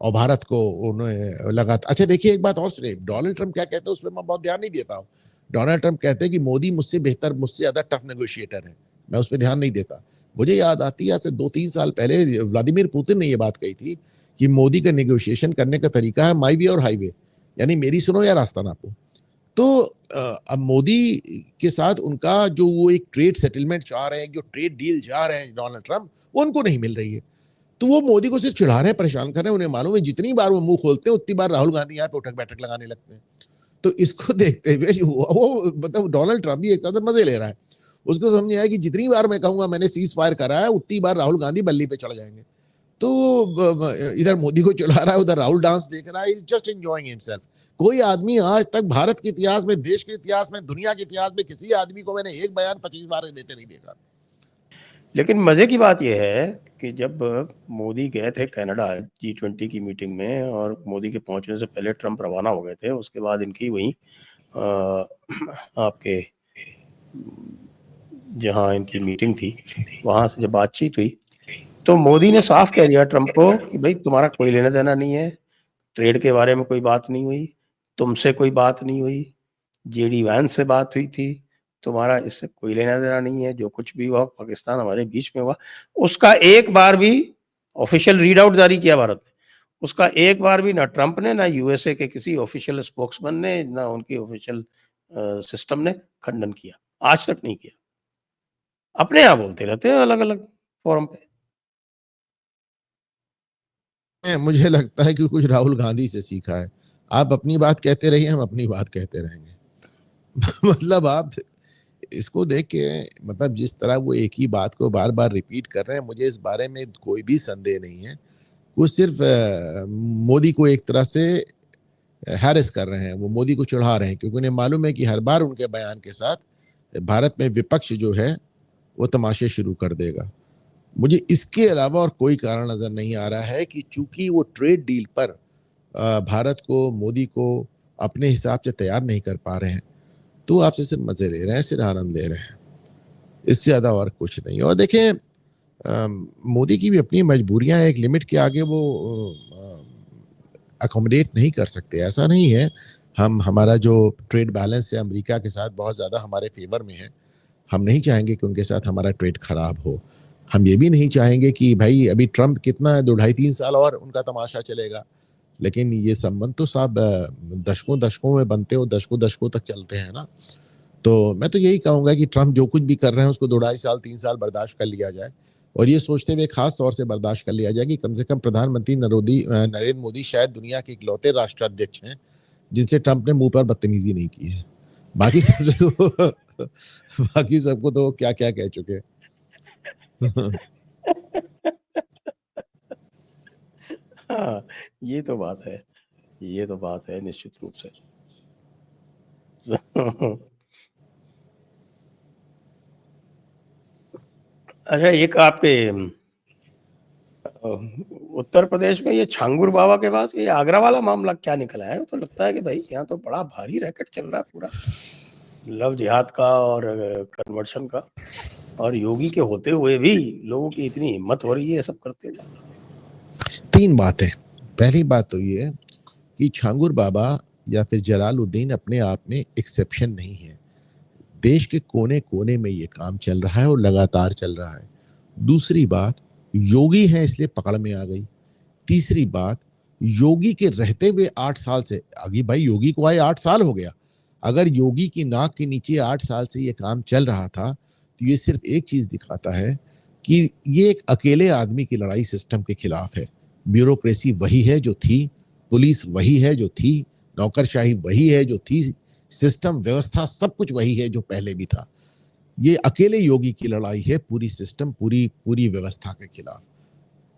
और भारत को उन्हें लगा। अच्छा देखिए एक बात और सुनिए, डोनाल्ड ट्रंप क्या कहते हैं उसमें मैं बहुत ध्यान नहीं देता हूँ। डोनाल्ड ट्रंप कहते हैं कि मोदी मुझसे बेहतर, मुझसे ज्यादा टफ नेगोशिएटर है, मैं उस पर ध्यान नहीं देता। मुझे याद आती है आज से 2-3 साल पहले व्लादिमीर पुतिन ने यह बात कही थी कि मोदी का नेगोशिएशन करने का तरीका है माई वे और हाईवे, यानी मेरी सुनो या रास्ता नापो। तो अब मोदी के साथ उनका जो वो एक ट्रेड सेटलमेंट चाह रहे हैं, जो ट्रेड डील जा रहे हैं डोनाल्ड ट्रंप, वो उनको नहीं मिल रही है। तो वो मोदी को सिर्फ चिढ़ा रहे हैं, परेशान कर रहे हैं। उन्हें मालूम है जितनी बार वो मुंह खोलते हैं उतनी बार राहुल गांधी यहाँ पे उठक बैठक लगाने लगते हैं। तो इसको देखते हुए वो मतलब डोनाल्ड ट्रंप भी एक तरह से मजे ले रहा है। उसको समझ आया कि जितनी बार मैं कहूंगा मैंने सीज फायर करा है उतनी बार राहुल गांधी बल्ली पे चढ़ जाएंगे। तो इधर मोदी को चिढ़ा रहा है, उधर राहुल डांस देख रहा है, जस्ट एंजॉयिंग हिमसेल्फ। कोई आदमी आज तक भारत के इतिहास में, देश के इतिहास में, दुनिया के इतिहास में किसी आदमी को मैंने एक बयान 25 बार देते नहीं देखा। लेकिन मजे की बात यह है कि जब मोदी गए थे कनाडा G20 की मीटिंग में, और मोदी के पहुंचने से पहले ट्रंप रवाना हो गए थे, उसके बाद इनकी वहीं आपके जहां इनकी मीटिंग थी वहां से जब बातचीत हुई तो मोदी ने साफ कह दिया ट्रंप को कि भाई तुम्हारा कोई लेना देना नहीं है, ट्रेड के बारे में कोई बात नहीं हुई, तुमसे कोई बात नहीं हुई, जेडी वैंस से बात हुई थी, तुम्हारा इससे कोई लेना देना नहीं है, जो कुछ भी हुआ पाकिस्तान हमारे बीच में हुआ, उसका एक बार भी ऑफिशियल रीड आउट जारी किया भारत ने, उसका एक बार भी ना ट्रंप ने, ना यूएसए के किसी ऑफिशियल स्पोक्समैन ने, ना उनकी ऑफिशियल सिस्टम ने खंडन किया, आज तक नहीं किया। अपने यहाँ बोलते रहते हैं अलग अलग फोरम पे। मुझे लगता है कि कुछ राहुल गांधी से सीखा है। आप अपनी बात कहते रहिए, हम अपनी बात कहते रहेंगे। मतलब आप इसको देख के, मतलब जिस तरह वो एक ही बात को बार बार रिपीट कर रहे हैं, मुझे इस बारे में कोई भी संदेह नहीं है। वो सिर्फ मोदी को एक तरह से हैरेस कर रहे हैं, वो मोदी को चढ़ा रहे हैं, क्योंकि उन्हें मालूम है कि हर बार उनके बयान के साथ भारत में विपक्ष जो है वो तमाशे शुरू कर देगा। मुझे इसके अलावा और कोई कारण नजर नहीं आ रहा है कि चूंकि वो ट्रेड डील पर भारत को, मोदी को अपने हिसाब से तैयार नहीं कर पा रहे हैं, तो आपसे सिर्फ मजे ले रहे हैं, सिर्फ आनंद ले रहे हैं, इससे ज्यादा और कुछ नहीं। और देखें, मोदी की भी अपनी मजबूरियां, एक लिमिट के आगे वो अकोमोडेट नहीं कर सकते। ऐसा नहीं है, हमारा जो ट्रेड बैलेंस है अमेरिका के साथ बहुत ज़्यादा हमारे फेवर में है। हम नहीं चाहेंगे कि उनके साथ हमारा ट्रेड खराब हो। हम ये भी नहीं चाहेंगे कि भाई अभी ट्रंप कितना है, 2 ढाई 3 साल और उनका तमाशा चलेगा, लेकिन ये संबंध तो साहब दशकों दशकों में बनते हो, दशकों दशकों तक चलते हैं ना। तो मैं तो यही कहूँगा कि ट्रंप जो कुछ भी कर रहे हैं उसको 2 ढाई साल 3 साल बर्दाश्त कर लिया जाए, और ये सोचते हुए खास तौर से बर्दाश्त कर लिया जाए कि कम से कम प्रधानमंत्री नरेंद्र मोदी शायद दुनिया के इकलौते राष्ट्राध्यक्ष हैं जिनसे ट्रंप ने मुंह पर बदतमीजी नहीं की है। बाकी सबसे तो बाकी सबको तो क्या क्या कह चुके। हाँ, ये तो बात है, ये तो बात है निश्चित रूप से। अच्छा, एक आपके उत्तर प्रदेश में ये छांगुर बाबा के पास ये आगरा वाला मामला क्या निकला है? तो लगता है कि भाई यहाँ तो बड़ा भारी रैकेट चल रहा है पूरा, लव जिहाद का और कन्वर्शन का, और योगी के होते हुए भी लोगों की इतनी हिम्मत हो रही है सब करते हुए। 3 बातें। पहली बात तो ये कि छांगुर बाबा या फिर जलालुद्दीन अपने आप में एक्सेप्शन नहीं है। देश के कोने कोने में ये काम चल रहा है और लगातार चल रहा है। दूसरी बात, योगी है इसलिए पकड़ में आ गई। तीसरी बात, योगी के रहते हुए 8 साल से, आगे भाई योगी को आए 8 साल हो गया, अगर योगी की नाक के नीचे 8 साल से ये काम चल रहा था, तो ये सिर्फ एक चीज दिखाता है कि ये एक अकेले आदमी की लड़ाई सिस्टम के खिलाफ है। ब्यूरोक्रेसी वही है जो थी, पुलिस वही है जो थी, नौकरशाही वही है जो थी, सिस्टम व्यवस्था सब कुछ वही है जो पहले भी था। ये अकेले योगी की लड़ाई है पूरी सिस्टम, पूरी पूरी व्यवस्था के खिलाफ।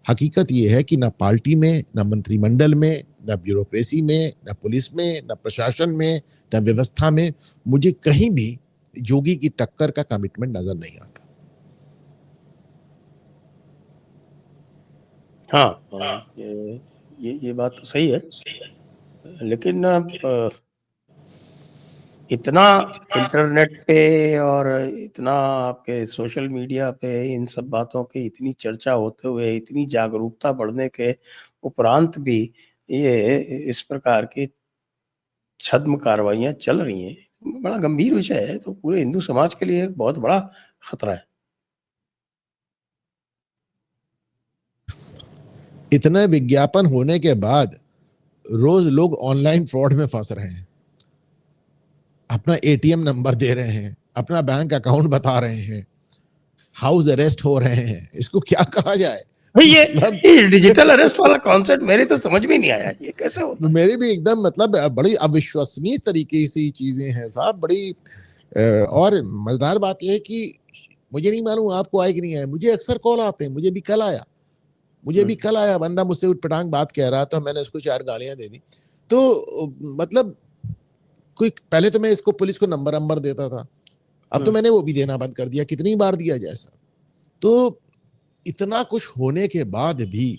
हकीकत ये है कि ना पार्टी में, ना मंत्रिमंडल में, ना ब्यूरोक्रेसी में, ना पुलिस में, ना प्रशासन में, ना व्यवस्था में मुझे कहीं भी योगी की टक्कर का कमिटमेंट नजर नहीं आता। हाँ, ये बात तो सही है, लेकिन इतना इंटरनेट पे और इतना आपके सोशल मीडिया पे इन सब बातों की इतनी चर्चा होते हुए, इतनी जागरूकता बढ़ने के उपरांत भी ये इस प्रकार की छद्म कार्रवाइयाँ चल रही हैं, बड़ा गंभीर विषय है, तो पूरे हिंदू समाज के लिए बहुत बड़ा खतरा है। इतने विज्ञापन होने के बाद रोज लोग ऑनलाइन फ्रॉड में फंस रहे हैं, अपना एटीएम नंबर दे रहे हैं, अपना बैंक अकाउंट बता रहे हैं, हाउस अरेस्ट हो रहे हैं। इसको क्या कहा जाए? ये डिजिटल अरेस्ट वाला कॉन्सेप्ट मेरे तो समझ में नहीं आया, ये कैसे होता है? मेरे भी एकदम मतलब बड़ी अविश्वसनीय तरीके से चीजें हैं साहब, बड़ी और मजेदार बात यह है कि मुझे नहीं मालूम आपको आए कि नहीं आए, मुझे अक्सर कॉल आते हैं। मुझे भी कल आया बंदा मुझसे उठपटांग बात कह रहा था, मैंने उसको 4 गालियां दे दी। तो मतलब कोई, पहले तो मैं इसको पुलिस को नंबर देता था, अब तो मैंने वो भी देना बंद कर दिया। कितनी बार दिया जाए साहब? तो इतना कुछ होने के बाद भी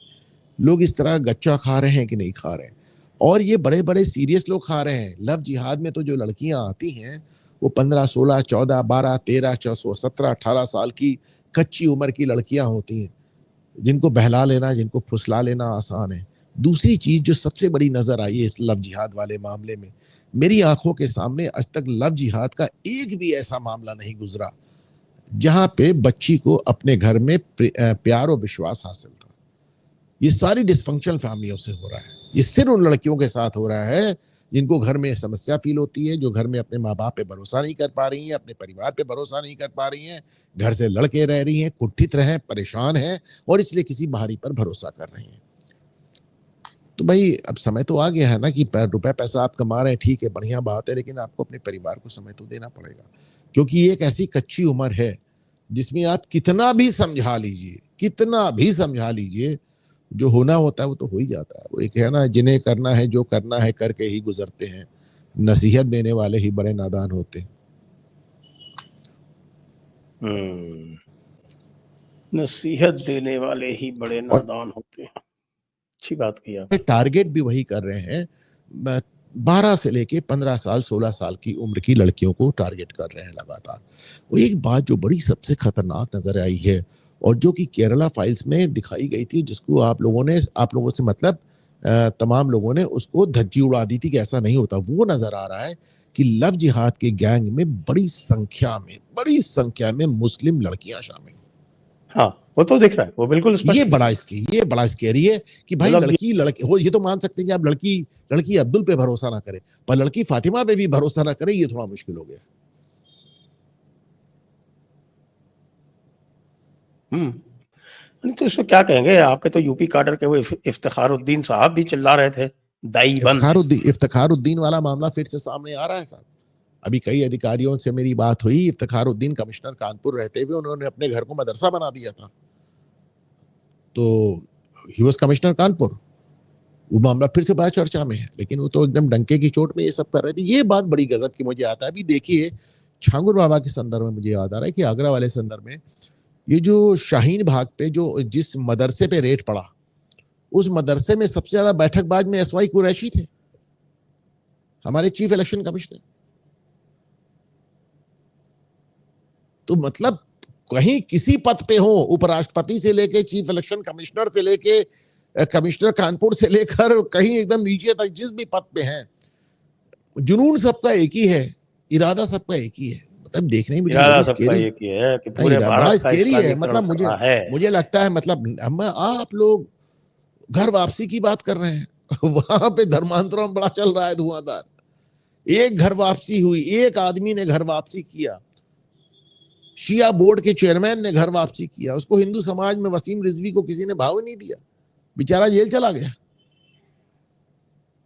लोग इस तरह गच्चा खा रहे हैं कि नहीं खा रहे हैं, और ये बड़े बड़े सीरियस लोग खा रहे हैं। लव जिहाद में तो जो लड़कियां आती हैं वो 15, 16, 14, 12, 13, 14, 17, 18 साल की कच्ची उम्र की लड़कियां होती हैं, जिनको बहला लेना, जिनको फुसला लेना आसान है। दूसरी चीज जो सबसे बड़ी नजर आई है इस लव जिहाद वाले मामले में, मेरी आंखों के सामने आज तक लव जिहाद का एक भी ऐसा मामला नहीं गुजरा जहां पे बच्ची को अपने घर में प्यार और विश्वास हासिल था। ये सारी डिस्फंक्शनल फैमिलियों से हो रहा है। ये सिर्फ उन लड़कियों के साथ हो रहा है जिनको घर में समस्या फील होती है, जो घर में अपने माँ बाप पे भरोसा नहीं कर पा रही हैं, अपने परिवार पे भरोसा नहीं कर पा रही हैं, घर से लड़के रह रही हैं, कुंठित रहे, परेशान हैं और इसलिए किसी बाहरी पर भरोसा कर रही हैं। तो भाई अब समय तो आ गया है ना कि रुपए पैसा आप कमा रहे हैं, ठीक है, बढ़िया बात है, लेकिन आपको अपने परिवार को समय तो देना पड़ेगा, क्योंकि ये एक ऐसी कच्ची उम्र है जिसमें आप कितना भी समझा लीजिए, जो होना होता है वो तो हो ही जाता है। वो एक है ना, जिन्हें करना है जो करना है करके ही गुजरते हैं, नसीहत देने वाले ही बड़े नादान होते। नसीहत देने वाले ही बड़े नादान होते हैं। अच्छी बात की आप। टारगेट भी वही कर रहे हैं, 12 से लेके 15 साल 16 साल की उम्र की लड़कियों को टारगेट कर रहे हैं लगातार। वो एक बात जो बड़ी सबसे खतरनाक नजर आई है और जो कि केरला फाइल्स में दिखाई गई थी, जिसको आप लोगों से मतलब तमाम लोगों ने उसको धज्जी उड़ा दी थी कि ऐसा नहीं होता, वो नजर आ रहा है कि लव जिहाद के गैंग में बड़ी संख्या में मुस्लिम लड़कियां शामिल। हाँ, वो तो दिख रहा है, वो बिल्कुल ये बड़ा स्केरी है कि भाई लड़की हो, ये तो मान सकते हैं कि आप लड़की अब्दुल पे भरोसा ना करें, पर लड़की फातिमा पे भी भरोसा ना करें, ये थोड़ा मुश्किल हो गया। तो इसको क्या कहेंगे? आपके तो यूपी काडर के वो इफ्तिखारुद्दीन साहब भी चिल्ला रहे थे, दाई बंद। इफ्तिखारुद्दीन वाला मामला फिर से सामने आ रहा है साहब। अभी कई अधिकारियों से मेरी बात हुई, इफ्तिखारुद्दीन कमिश्नर कानपुर रहते हुए उन्होंने अपने घर को मदरसा बना दिया था, तो ही वाज कमिश्नर कानपुर। वो मामला फिर से बड़ा चर्चा में है, लेकिन वो तो एकदम डंके की चोट में ये सब कर रहे थे। ये बात बड़ी गजब की मुझे आता है। अभी देखिए, छांगुर बाबा के संदर्भ में मुझे याद आ रहा है कि आगरा वाले संदर्भ में ये जो शाहीन बाग पे जो जिस मदरसे पे रेड पड़ा, उस मदरसे में सबसे ज्यादा बैठकबाज में एसवाई कुरैशी थे, हमारे चीफ इलेक्शन कमिश्नर। तो मतलब कहीं किसी पद पे हो, उपराष्ट्रपति से लेके चीफ इलेक्शन कमिश्नर से लेके कमिश्नर कानपुर से लेकर कहीं एकदम नीचे तक जिस भी पद पे हैं, जुनून सबका एक ही है, इरादा सबका एक ही है। मतलब देखने में इरादा सबका एक ही है कि पूरे भारत का है। मतलब मुझे लगता है, मतलब आप लोग घर वापसी की बात कर रहे हैं वहां पे धर्मांतरण बड़ा चल रहा है, धुआंधार। एक घर वापसी हुई, एक आदमी ने घर वापसी किया, शिया बोर्ड के चेयरमैन ने घर वापसी किया, उसको हिंदू समाज में वसीम रिजवी को किसी ने भाव नहीं दिया, बेचारा जेल चला गया।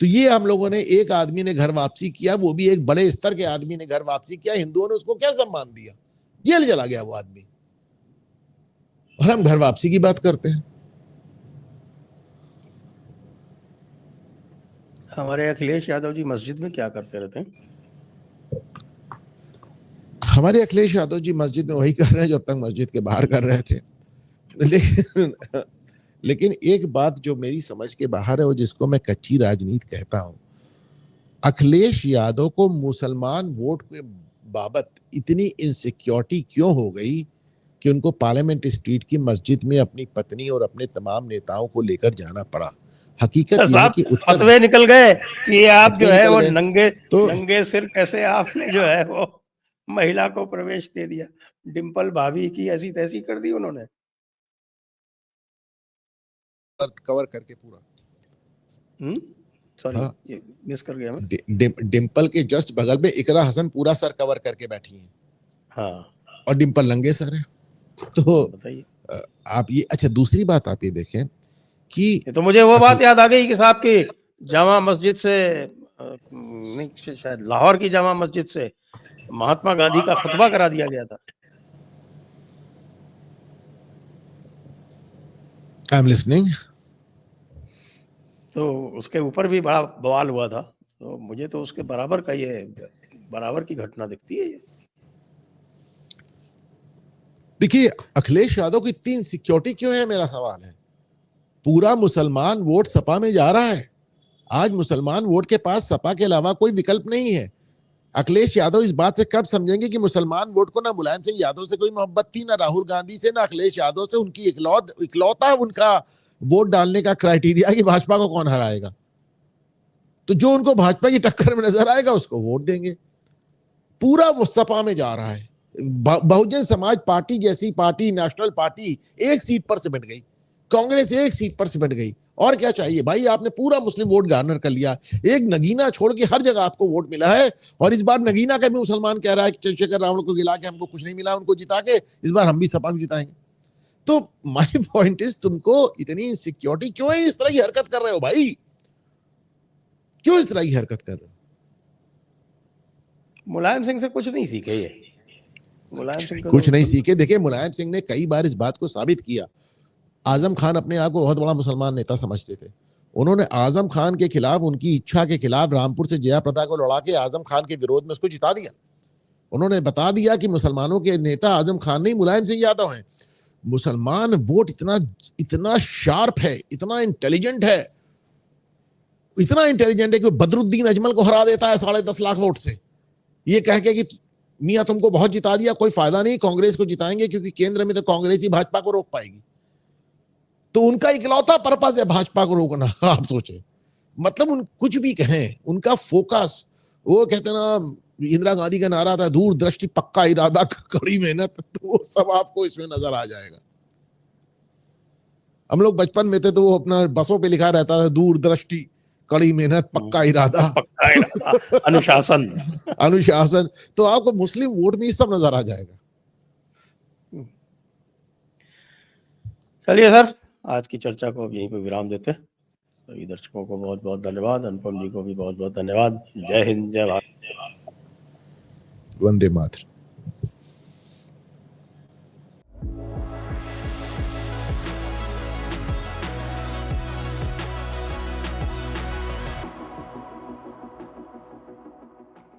तो ये हम लोगों ने, एक आदमी ने घर वापसी किया, वो भी एक बड़े स्तर के आदमी ने घर वापसी किया, हिंदुओं ने उसको क्या सम्मान दिया, जेल चला गया वो आदमी, और हम घर वापसी की बात करते हैं। हमारे अखिलेश यादव जी मस्जिद में क्या करते रहते हैं? हमारे अखिलेश यादव जी मस्जिद में वही कर रहे हैं जो अब तक मस्जिद के बाहर कर रहे थे। लेकिन एक बात जो मेरी समझ के बाहर है, वो जिसको मैं कच्ची राजनीति कहता हूं, अखिलेश यादव को मुसलमान वोट के बाबत इतनी इनसिक्योरिटी क्यों हो गई कि उनको पार्लियामेंट स्ट्रीट की मस्जिद में अपनी पत्नी और अपने तमाम नेताओं को लेकर जाना पड़ा। हकीकत यह है कि फतवे निकल गए कि आप जो है वो नंगे सिर कैसे आपने जो है वो महिला को प्रवेश दे दिया, डिंपल भाभी की ऐसी तैसी कर दी उन्होंने, कवर करके पूरा। सॉरी, ये मिस कर गया मैं। डिंपल के जस्ट बगल में इकरा हसन पूरा सर कवर करके बैठी हैं। हाँ, और डिंपल नंगे सर है। तो बताइए आप ये, अच्छा दूसरी बात आप ये देखें कि तो मुझे वो बात याद आ गई कि साहब की जामा मस्जिद से, नहीं शायद लाहौर की जामा मस्जिद से महात्मा गांधी का खुतबा करा दिया गया था। I am listening. तो उसके ऊपर भी बड़ा बवाल हुआ था, तो मुझे तो उसके बराबर का ये बराबर की घटना दिखती है ये। देखिए, अखिलेश यादव की इतनी इनसिक्योरिटी क्यों है, मेरा सवाल है। पूरा मुसलमान वोट सपा में जा रहा है। आज मुसलमान वोट के पास सपा के अलावा कोई विकल्प नहीं है। अखिलेश यादव इस बात से कब समझेंगे कि मुसलमान वोट को ना मुलायम सिंह यादव से कोई मोहब्बत थी, ना राहुल गांधी से, ना अखिलेश यादव से। उनकी इकलौता उनका वोट डालने का क्राइटेरिया कि भाजपा को कौन हराएगा। तो जो उनको भाजपा की टक्कर में नजर आएगा उसको वोट देंगे। पूरा वो सपा में जा रहा है। बहुजन समाज पार्टी जैसी पार्टी, नेशनल पार्टी, एक सीट पर सिमट गई, कांग्रेस एक सीट पर सिमट गई। और क्या चाहिए भाई, आपने पूरा मुस्लिम वोट गार्नर कर लिया। एक नगीना छोड़ के हर जगह आपको वोट मिला है। और इस बार नगीना का भी मुसलमान कह रहा है कि चंद्रशेखर रावण को गिला के हमको कुछ नहीं मिला, उनको जिता के इस बार हम भी सपा को जिताएंगे। तो माय पॉइंट इज, तुमको इतनी इनसिक्योरिटी क्यों है? इस तरह की हरकत कर रहे हो भाई, क्यों इस तरह की हरकत कर रहे हो? मुलायम सिंह से कुछ नहीं सीखे ये। मुलायम सिंह को कुछ तो नहीं सीखे। देखिए, मुलायम सिंह ने कई बार इस बात को साबित किया। आजम खान अपने आप को बहुत बड़ा मुसलमान नेता समझते थे। उन्होंने आजम खान के खिलाफ, उनकी इच्छा के खिलाफ रामपुर से जया प्रदा को लड़ा के आजम खान के विरोध में उसको जिता दिया। उन्होंने बता दिया कि मुसलमानों के नेता आजम खान नहीं, मुलायम सिंह यादव हैं। मुसलमान वोट इतना शार्प है, इतना इंटेलिजेंट है, इतना इंटेलिजेंट है कि बदरुद्दीन अजमल को हरा देता है 10.5 लाख वोट से। ये कह के कि मियां तुमको बहुत जिता दिया, कोई फायदा नहीं, कांग्रेस को जिताएंगे क्योंकि केंद्र में तो कांग्रेस ही भाजपा को रोक पाएगी। तो उनका इकलौता पर्पस है भाजपा को रोकना। आप सोचे, मतलब उन कुछ भी कहें, उनका फोकस, वो कहते ना, इंदिरा गांधी का नारा था, दूरदृष्टि पक्का इरादा कड़ी मेहनत, तो वो सब आपको इसमें नजर आ जाएगा। हम लोग बचपन में थे तो वो अपना बसों पे लिखा रहता था, दूरदृष्टि कड़ी मेहनत पक्का इरादा, पक्का इरादा, अनुशासन। अनुशासन। तो आपको मुस्लिम वोट में ये सब नजर आ जाएगा। चलिए सर, आज की चर्चा को अब यहीं पे विराम देते हैं। सभी दर्शकों को बहुत बहुत धन्यवाद, अनुपम जी को भी बहुत बहुत धन्यवाद। जय हिंद, जय भारत, वंदे मातरम।